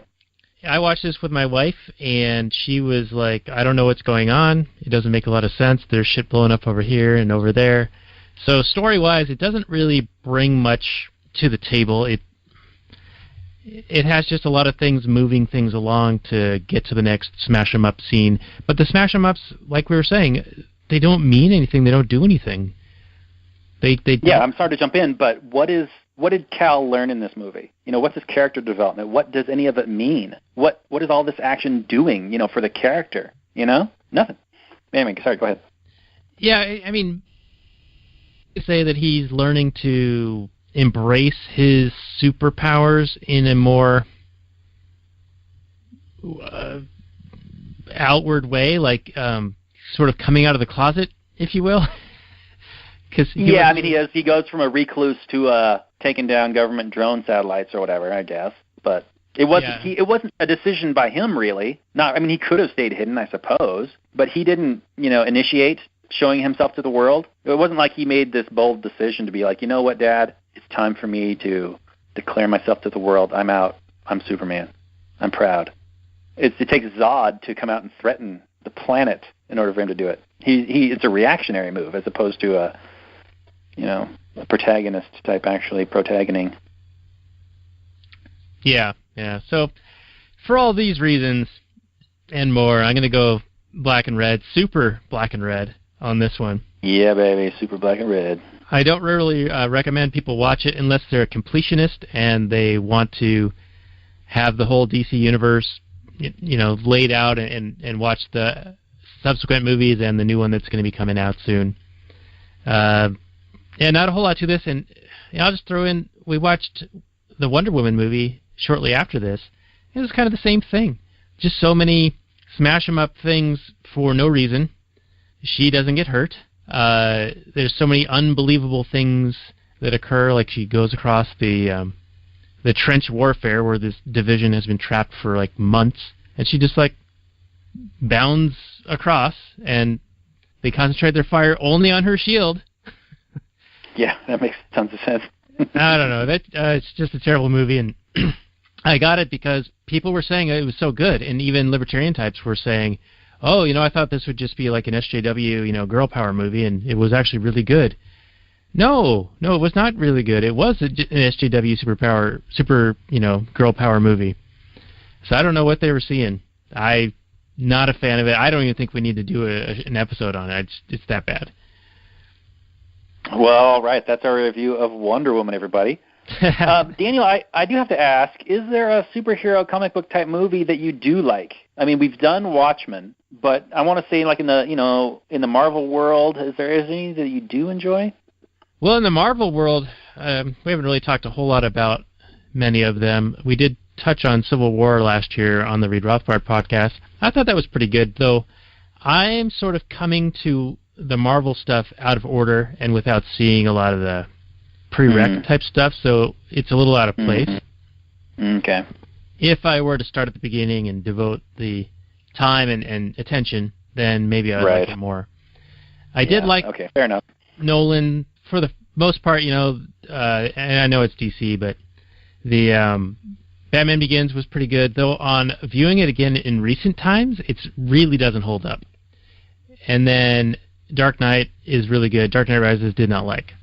I watched this with my wife, and she was like, I don't know what's going on. It doesn't make a lot of sense. There's shit blowing up over here and over there. So story-wise, it doesn't really bring much to the table. It has just a lot of things moving things along to get to the next smash-em-up scene. But the smash-em-ups, like we were saying, they don't mean anything. They don't do anything. They yeah, I'm sorry to jump in, but what did Cal learn in this movie? What's his character development? What does any of it mean? What is all this action doing, for the character? Nothing. Anyway, sorry, go ahead. Yeah, I mean, say that he's learning to embrace his superpowers in a more outward way, like sort of coming out of the closet, if you will. He goes from a recluse to taking down government drone satellites or whatever, I guess. But it wasn't it wasn't a decision by him, really. He could have stayed hidden, I suppose, but he didn't, initiate showing himself to the world. It wasn't like he made this bold decision to be like, you know what, Dad, it's time for me to declare myself to the world. I'm out. I'm Superman. I'm proud. It takes Zod to come out and threaten the planet in order for him to do it. It's a reactionary move as opposed to a protagonist type actually protagoning. Yeah. So for all these reasons and more, I'm going to go black and red, super black and red on this one. Yeah, baby, super black and red. I don't really recommend people watch it unless they're a completionist and they want to have the whole DC universe, laid out and watch the subsequent movies and the new one that's going to be coming out soon. Yeah, not a whole lot to this, and I'll just throw in, we watched the Wonder Woman movie shortly after this. It was kind of the same thing. Just so many smash-em-up things for no reason. She doesn't get hurt. There's so many unbelievable things that occur, like she goes across the trench warfare where this division has been trapped for like months, and she just like bounds across, and they concentrate their fire only on her shield. Yeah, that makes tons of sense. I don't know. It's just a terrible movie, and I got it because people were saying it was so good, and even libertarian types were saying, oh, I thought this would just be like an SJW, girl power movie, and it was actually really good. No, it was not really good. It was an SJW super girl power movie. So I don't know what they were seeing. I'm not a fan of it. I don't even think we need to do an episode on it. It's that bad. Well, all right. That's our review of Wonder Woman, everybody. Daniel, I do have to ask, is there a superhero comic book type movie that you do like? We've done Watchmen, but I want to say like in the Marvel world, is there any that you do enjoy? Well, in the Marvel world, we haven't really talked a whole lot about many of them. We did touch on Civil War last year on the Reed Rothbard podcast. I thought that was pretty good, though I'm sort of coming to the Marvel stuff out of order and without seeing a lot of the prereq type stuff, so it's a little out of place. Okay. If I were to start at the beginning and devote the time and attention, then maybe I'd like it more. I did like fair enough. Nolan for the most part, and I know it's DC, but the Batman Begins was pretty good, though on viewing it again in recent times, it really doesn't hold up. And then Dark Knight is really good. Dark Knight Rises did not like.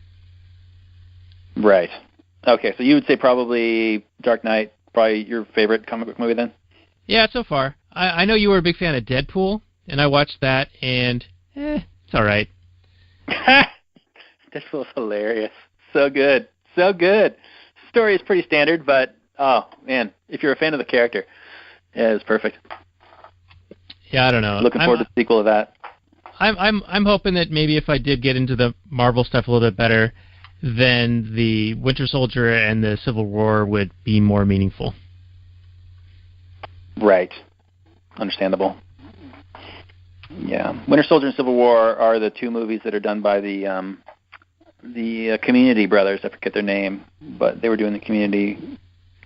Right. Okay, so you would say probably Dark Knight, probably your favorite comic book movie then? Yeah, so far. I know you were a big fan of Deadpool, and I watched that, and it's all right. Deadpool's hilarious. So good. So good. Story is pretty standard, but, oh, man, if you're a fan of the character, yeah, it's perfect. Yeah, I don't know. Looking forward to the sequel of that. I'm hoping that maybe if I did get into the Marvel stuff a little bit better, then the Winter Soldier and the Civil War would be more meaningful. Right. Understandable. Yeah. Winter Soldier and Civil War are the two movies that are done by the Community brothers. I forget their name, but they were doing the Community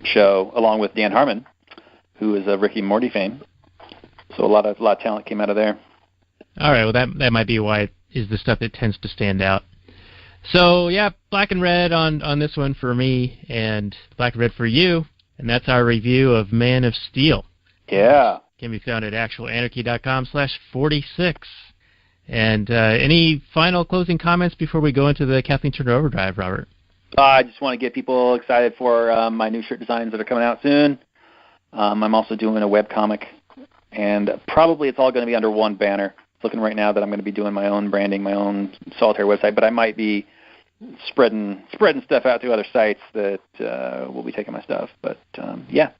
show along with Dan Harmon, who is of Rick and Morty fame. So a lot of talent came out of there. All right. Well, that might be why it is the stuff that tends to stand out. So yeah, black and red on this one for me, and black and red for you, and that's our review of Man of Steel. Yeah. Can be found at actualanarchy.com/46. And any final closing comments before we go into the Kathleen Turner Overdrive, Robert? I just want to get people excited for my new shirt designs that are coming out soon. I'm also doing a webcomic, and probably it's all going to be under one banner. It's looking right now that I'm going to be doing my own branding, my own solitaire website, but I might be spreading stuff out to other sites that will be taking my stuff. But, yeah,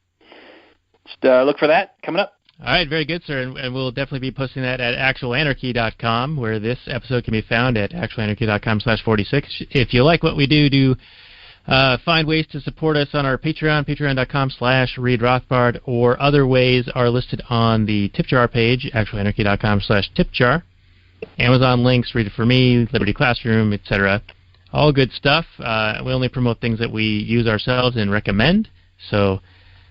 just look for that coming up. All right, very good, sir, and we'll definitely be posting that at actualanarchy.com, where this episode can be found at actualanarchy.com/46. If you like what we do find ways to support us on our Patreon, patreon.com/Reed Rothbard, or other ways are listed on the tip jar page, actualanarchy.com/tipjar. Amazon links, Read It For Me, Liberty Classroom, etc. All good stuff. We only promote things that we use ourselves and recommend, so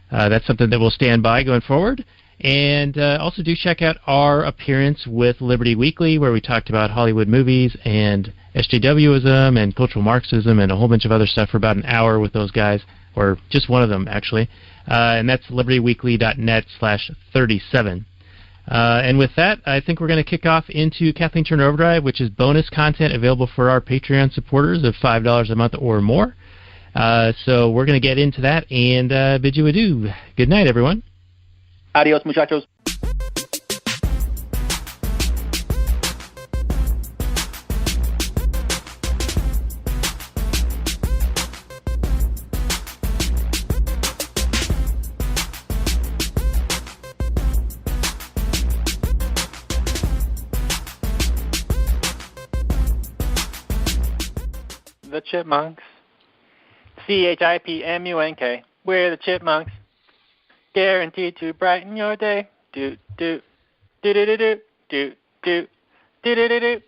that's something that we'll stand by going forward. And also do check out our appearance with Liberty Weekly, where we talked about Hollywood movies and SJWism and cultural Marxism and a whole bunch of other stuff for about an hour with those guys, or just one of them, actually. And that's libertyweekly.net/37. And with that, I think we're going to kick off into Kathleen Turner Overdrive, which is bonus content available for our Patreon supporters of $5 a month or more. So we're going to get into that and bid you adieu. Good night, everyone. Adios, muchachos. The Chipmunks. CHIPMUNK. We're the Chipmunks. Guaranteed to brighten your day. Do do do do do do do do do do do.